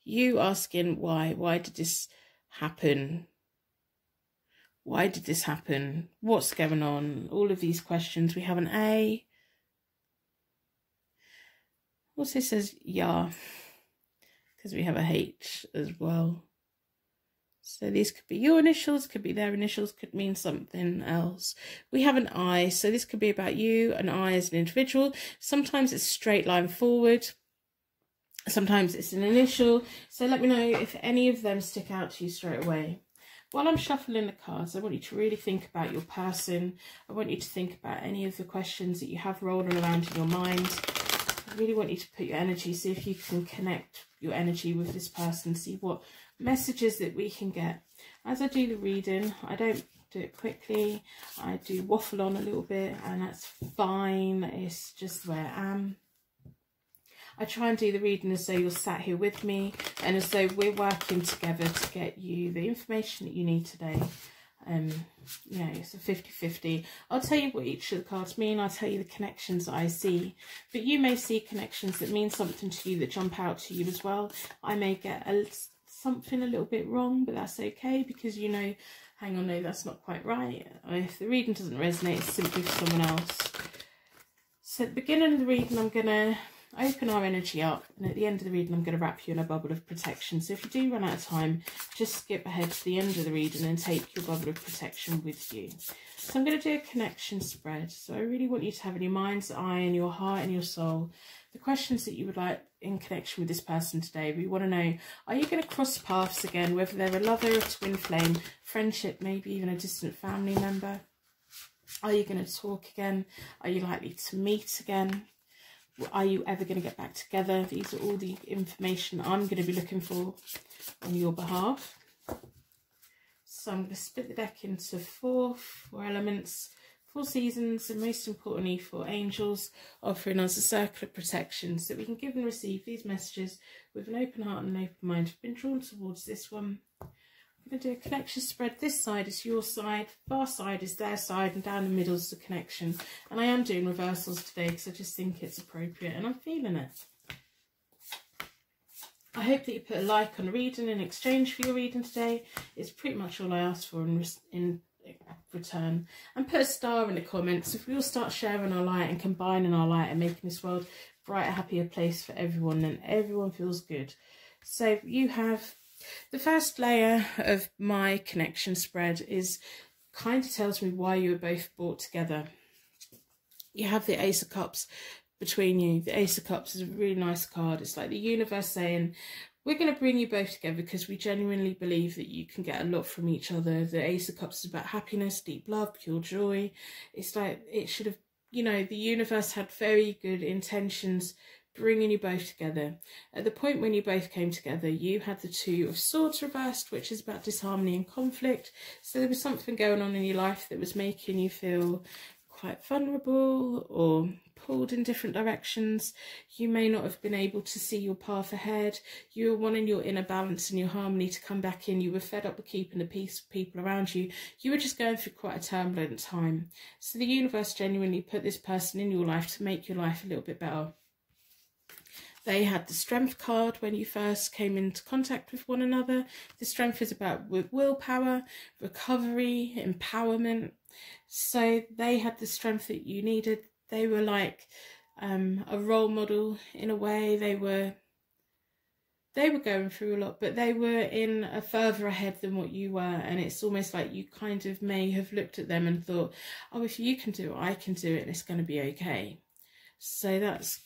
you asking why. Why did this happen? Why did this happen? What's going on? All of these questions. We have an A. Also says yeah, because we have a H as well. So these could be your initials, could be their initials, could mean something else. We have an I, so this could be about you, an I as an individual. Sometimes it's a straight line forward. Sometimes it's an initial. So let me know if any of them stick out to you straight away. While I'm shuffling the cards, I want you to really think about your person. I want you to think about any of the questions that you have rolling around in your mind. I really want you to put your energy, see if you can connect your energy with this person, see what messages that we can get. As I do the reading, I don't do it quickly. I do waffle on a little bit, and that's fine. It's just the way I am. I try and do the reading as though you're sat here with me and as though we're working together to get you the information that you need today. Yeah, it's a 50-50. I'll tell you what each of the cards mean. I'll tell you the connections that I see. But you may see connections that mean something to you, that jump out to you as well. I may get something a little bit wrong, but that's okay, because you know, hang on, no, that's not quite right. If the reading doesn't resonate, it's simply for someone else. So at the beginning of the reading, I'm going to open our energy up, and at the end of the reading I'm going to wrap you in a bubble of protection. So if you do run out of time, just skip ahead to the end of the reading and take your bubble of protection with you. So I'm going to do a connection spread. So I really want you to have in your mind's eye and your heart and your soul the questions that you would like in connection with this person today. We want to know, are you going to cross paths again, whether they're a lover, a twin flame, friendship, maybe even a distant family member? Are you going to talk again? Are you likely to meet again? Are you ever going to get back together? These are all the information I'm going to be looking for on your behalf. So I'm going to split the deck into four elements, 4 seasons, and most importantly 4 angels, offering us a circle of protection so that we can give and receive these messages with an open heart and an open mind. I've been drawn towards this one. I'm going to do a connection spread. This side is your side, far side is their side, and down the middle is the connection. And I am doing reversals today because I just think it's appropriate and I'm feeling it. I hope that you put a like on the reading in exchange for your reading today. It's pretty much all I ask for in return. And put a star in the comments if we all start sharing our light and combining our light and making this world a brighter, happier place for everyone, and everyone feels good. So you have the first layer of my connection spread is kind of tells me why you were both brought together. You have the Ace of Cups between you. The Ace of Cups is a really nice card. It's like the universe saying, we're going to bring you both together because we genuinely believe that you can get a lot from each other. The Ace of Cups is about happiness, deep love, pure joy. It's like it should have, you know, the universe had very good intentions bringing you both together. At the point when you both came together, you had the Two of Swords reversed, which is about disharmony and conflict. So there was something going on in your life that was making you feel quite vulnerable or pulled in different directions. You may not have been able to see your path ahead. You were wanting your inner balance and your harmony to come back in. You were fed up with keeping the peace with people around you. You were just going through quite a turbulent time. So the universe genuinely put this person in your life to make your life a little bit better. They had the Strength card when you first came into contact with one another. The Strength is about willpower, recovery, empowerment. So they had the strength that you needed. They were like a role model in a way. They were going through a lot, but they were in a further ahead than what you were. And it's almost like you kind of may have looked at them and thought, oh, if you can do it, I can do it, and it's going to be okay. So that's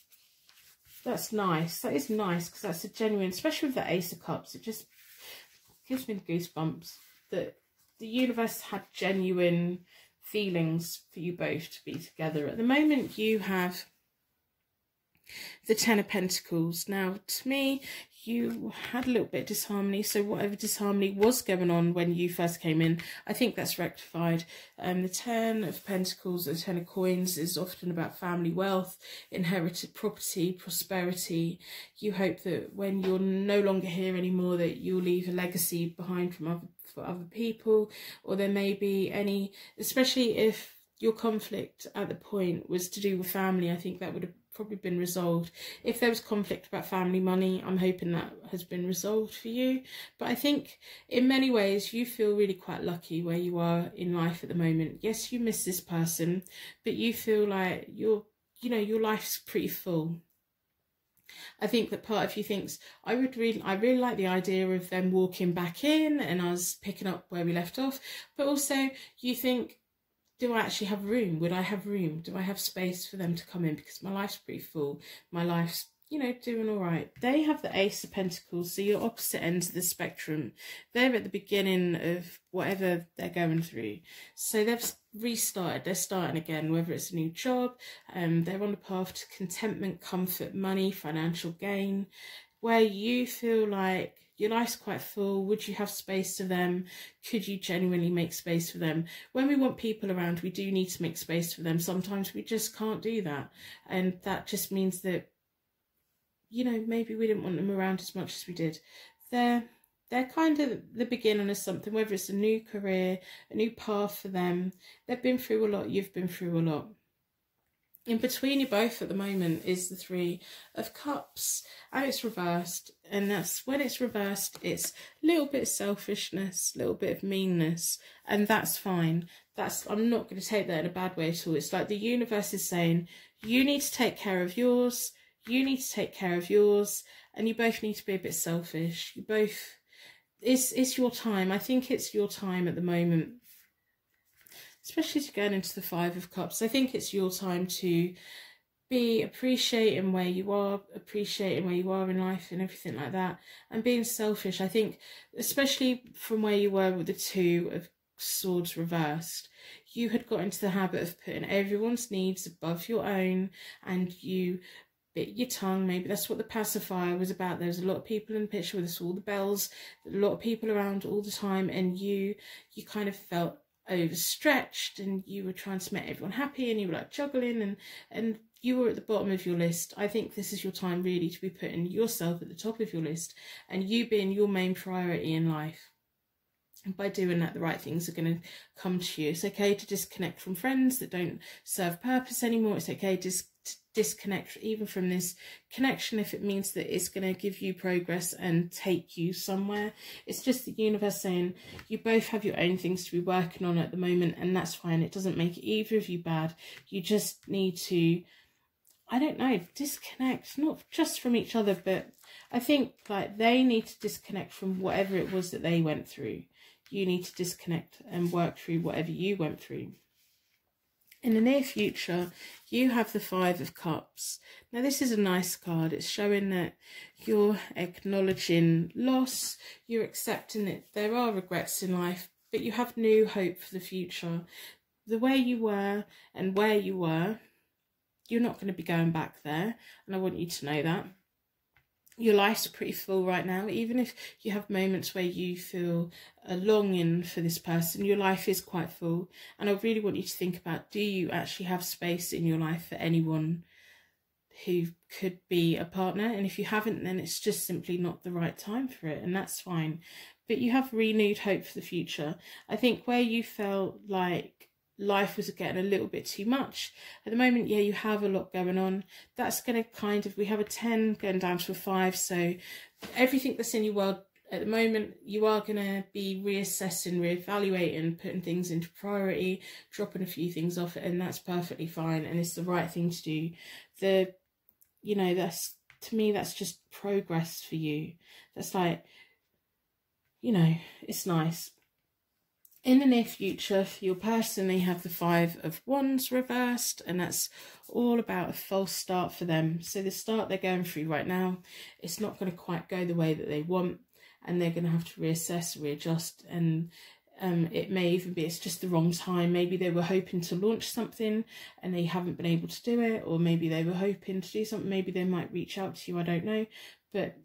nice. That is nice because that's a genuine, especially with the Ace of Cups, it just gives me the goosebumps that the universe had genuine feelings for you both to be together. At the moment you have the Ten of Pentacles. Now to me, you had a little bit of disharmony, so whatever disharmony was going on when you first came in, I think that's rectified. The Ten of Pentacles, the Ten of Coins is often about family wealth, inherited property, prosperity. You hope that when you're no longer here anymore that you'll leave a legacy behind for other people, or there may be any, especially if your conflict at the point was to do with family, I think that would have probably been resolved. If there was conflict about family money, I'm hoping that has been resolved for you. But I think in many ways you feel really quite lucky where you are in life at the moment. Yes, you miss this person, but you feel like your life's pretty full. I think that part of you thinks, I really like the idea of them walking back in and us picking up where we left off. But also you think, do I actually have room? Would I have room? Do I have space for them to come in? Because my life's pretty full. My life's, doing all right. They have the Ace of Pentacles, so you're opposite ends of the spectrum. They're at the beginning of whatever they're going through. So they've restarted. They're starting again, whether it's a new job. They're on the path to contentment, comfort, money, financial gain, where you feel like your life's quite full. Would you have space for them? Could you genuinely make space for them? When we want people around, we do need to make space for them. Sometimes we just can't do that. And that just means that, maybe we didn't want them around as much as we did. They're kind of the beginning of something, whether it's a new career, a new path for them. They've been through a lot. You've been through a lot. In between you both at the moment is the Three of Cups, and it's reversed. And that's when it's reversed, it's a little bit of selfishness, a little bit of meanness, and that's fine. I'm not going to take that in a bad way at all. It's like the universe is saying, you need to take care of yours. You need to take care of yours, and you both need to be a bit selfish. You both, it's your time. I think it's your time at the moment, especially to going into the Five of Cups. I think it's your time to be appreciating where you are in life and everything like that, and being selfish. I think, especially from where you were with the Two of Swords reversed, you had got into the habit of putting everyone's needs above your own, and you bit your tongue. Maybe that's what the pacifier was about. There's a lot of people in the picture with us, all the bells, a lot of people around all the time, and you kind of felt overstretched, and you were trying to make everyone happy, and you were like juggling, and you were at the bottom of your list. I think this is your time really to be putting yourself at the top of your list, and you being your main priority in life. And by doing that, the right things are going to come to you. It's okay to disconnect from friends that don't serve purpose anymore. It's okay to disconnect even from this connection if it means that it's going to give you progress and take you somewhere. It's just the universe saying you both have your own things to be working on at the moment, and that's fine. It doesn't make either of you bad. You just need to, I don't know, disconnect, not just from each other, but I think like they need to disconnect from whatever it was that they went through. You need to disconnect and work through whatever you went through. In the near future, you have the Five of Cups. Now, this is a nice card. It's showing that you're acknowledging loss. You're accepting that there are regrets in life, but you have new hope for the future. The way you were and where you were, you're not going to be going back there. And I want you to know that. Your life's pretty full right now. Even if you have moments where you feel a longing for this person, your life is quite full. And I really want you to think about, do you actually have space in your life for anyone who could be a partner? And if you haven't, then it's just simply not the right time for it, and that's fine. But you have renewed hope for the future. I think where you felt like life was getting a little bit too much at the moment, yeah, you have a lot going on. That's going to kind of, we have a 10 going down to a 5, so everything that's in your world at the moment, you are going to be reassessing, reevaluating, putting things into priority, dropping a few things off, and that's perfectly fine, and it's the right thing to do. You know, that's, to me, that's just progress for you. That's like, you know, it's nice. In the near future, you'll personally have the Five of Wands reversed, and that's all about a false start for them. So the start they're going through right now, it's not going to quite go the way that they want, and they're going to have to reassess, readjust, and it may even be it's just the wrong time. Maybe they were hoping to launch something and they haven't been able to do it, or maybe they were hoping to do something. Maybe they might reach out to you, I don't know, but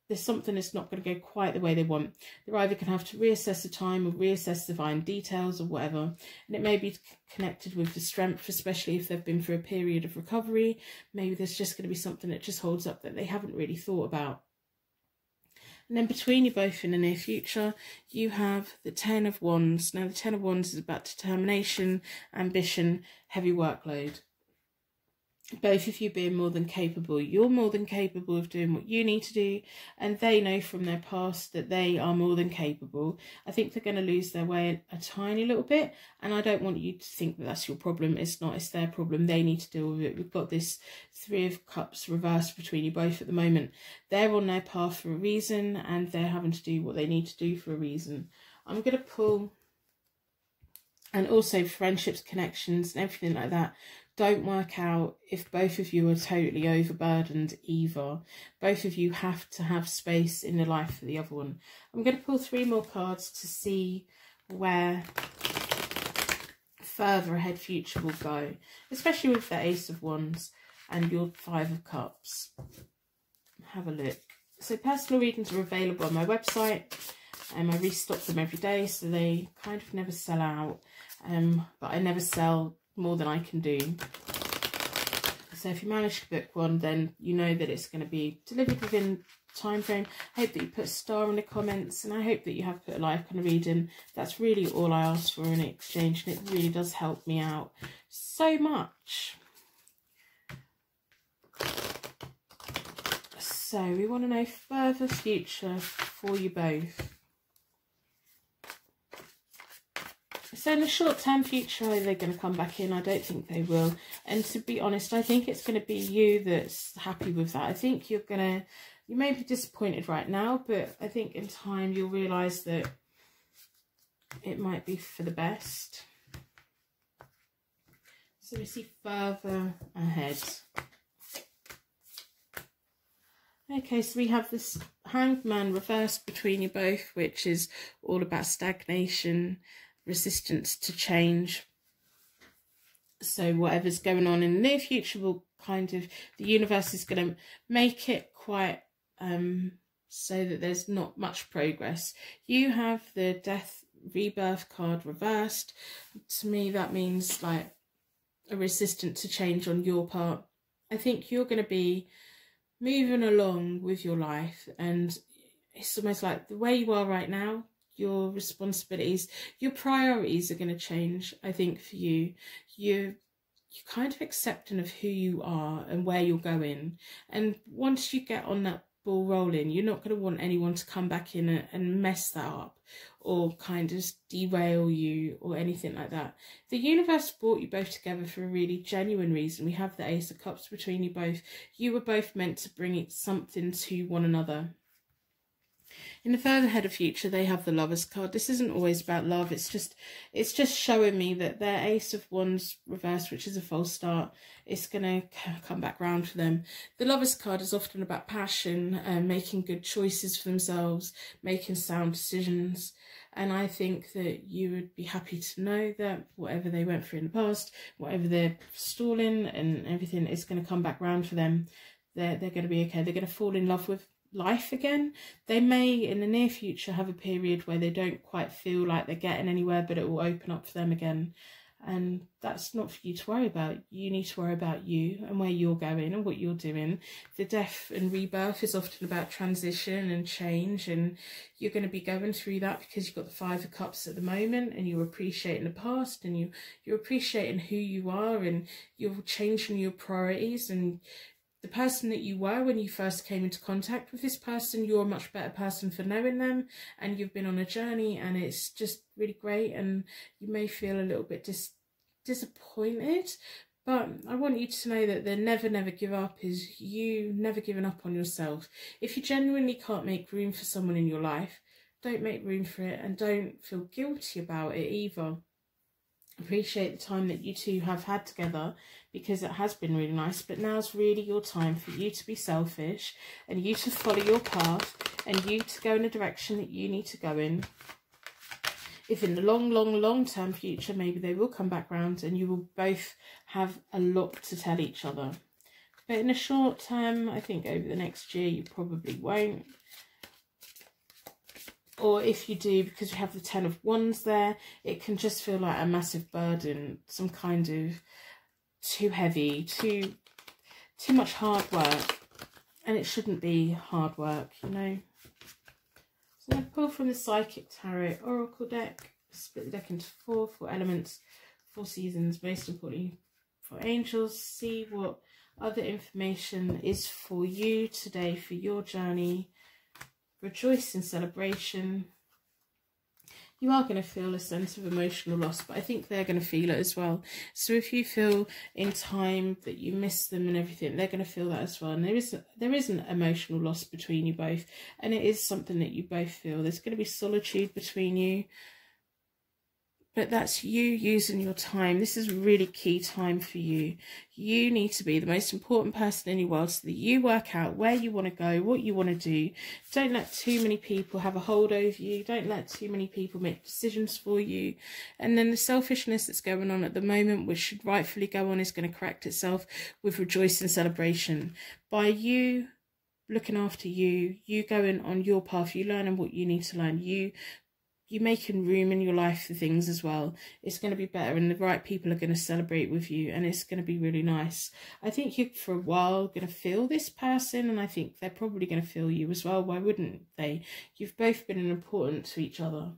there's something that's not going to go quite the way they want. They're either going to have to reassess the time or reassess the fine details or whatever. And it may be connected with the strength, especially if they've been through a period of recovery. Maybe there's just going to be something that just holds up that they haven't really thought about. And then between you both in the near future, you have the 10 of Wands. Now, the 10 of Wands is about determination, ambition, heavy workload. Both of you being more than capable. You're more than capable of doing what you need to do, and they know from their past that they are more than capable. I think they're going to lose their way a tiny little bit, and I don't want you to think that that's your problem. It's not, it's their problem. They need to deal with it. We've got this Three of Cups reversed between you both at the moment. They're on their path for a reason, and they're having to do what they need to do for a reason. I'm going to pull, and also friendships, connections, and everything like that don't work out if both of you are totally overburdened either. Both of you have to have space in the life for the other one. I'm going to pull 3 more cards to see where further ahead future will go, especially with the Ace of Wands and your 5 of Cups. Have a look. So personal readings are available on my website, and I restock them every day, so they kind of never sell out, but I never sell more than I can do. So if you manage to book one, then you know that it's going to be delivered within time frame. I hope that you put a star in the comments, and I hope that you have put a like on the reading. That's really all I ask for in exchange, and it really does help me out so much. So we want to know further future for you both. So in the short-term future, are they going to come back in? I don't think they will. And to be honest, I think it's going to be you that's happy with that. I think you may be disappointed right now, but I think in time you'll realise that it might be for the best. So we see further ahead. Okay, so we have this Hanged Man reversed between you both, which is all about stagnation, resistance to change. So whatever's going on in the near future will kind of, the universe is going to make it quite so that there's not much progress. You have the Death Rebirth card reversed. To me, that means like a resistance to change on your part. I think you're going to be moving along with your life, and it's almost like the way you are right now, your responsibilities, your priorities are going to change. I think for you, you're kind of accepting of who you are and where you're going, and once you get on that ball rolling, you're not going to want anyone to come back in and mess that up or kind of derail you or anything like that. The universe brought you both together for a really genuine reason. We have the Ace of Cups between you both. You were both meant to bring something to one another. In the further ahead of future, they have the Lovers card. This isn't always about love. It's just showing me that their Ace of Wands reversed, which is a false start, it's going to come back round for them. The Lovers card is often about passion, making good choices for themselves, making sound decisions. And I think that you would be happy to know that whatever they went through in the past, whatever they're stalling and everything, is going to come back round for them. They're going to be okay. They're going to fall in love with life again. They may in the near future have a period where they don't quite feel like they're getting anywhere, but it will open up for them again, and that's not for you to worry about. You need to worry about you and where you're going and what you're doing. The Death and Rebirth is often about transition and change, and you're going to be going through that because you've got the Five of Cups at the moment, and you're appreciating the past, and you're appreciating who you are, and you're changing your priorities. And the person that you were when you first came into contact with this person, you're a much better person for knowing them, and you've been on a journey, and it's just really great. And you may feel a little bit disappointed, but I want you to know that the never give up is you never giving up on yourself. If you genuinely can't make room for someone in your life, don't make room for it, and don't feel guilty about it either. Appreciate the time that you two have had together, because it has been really nice, but now's really your time for you to be selfish and you to follow your path and you to go in the direction that you need to go in. If in the long term future, maybe they will come back round and you will both have a lot to tell each other. But in the short term, I think over the next year, you probably won't. Or if you do, because we have the Ten of Wands there, it can just feel like a massive burden, some kind of too heavy, too much hard work. And it shouldn't be hard work, you know. So I pull from the Psychic Tarot Oracle deck, split the deck into four elements, 4 seasons, most importantly for angels. See what other information is for you today, for your journey. Rejoice in celebration. You are going to feel a sense of emotional loss, but I think they're going to feel it as well. So if you feel in time that you miss them and everything, they're going to feel that as well. And there isn't emotional loss between you both, and it is something that you both feel. There's going to be solitude between you, but that's you using your time. This is a really key time for you. You need to be the most important person in your world so that you work out where you want to go, what you want to do. Don't let too many people have a hold over you. Don't let too many people make decisions for you. And then the selfishness that's going on at the moment, which should rightfully go on, is going to correct itself with rejoice and celebration. By you looking after you, you going on your path, you learning what you need to learn, you making room in your life for things as well. It's going to be better, and the right people are going to celebrate with you, and it's going to be really nice. I think you for a while going to feel this person, and I think they're probably going to feel you as well. Why wouldn't they? You've both been important to each other.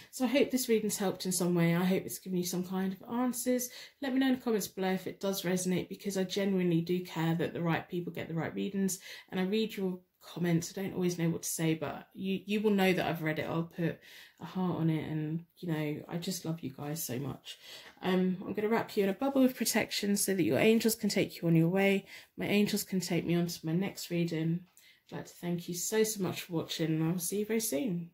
So I hope this reading's helped in some way. I hope it's given you some kind of answers. Let me know in the comments below if it does resonate, because I genuinely do care that the right people get the right readings, and I read your comments. I don't always know what to say, but you will know that I've read it. I'll put a heart on it, and you know, I just love you guys so much. I'm going to wrap you in a bubble of protection so that your angels can take you on your way. My angels can take me on to my next reading. I'd like to thank you so much for watching, and I will see you very soon.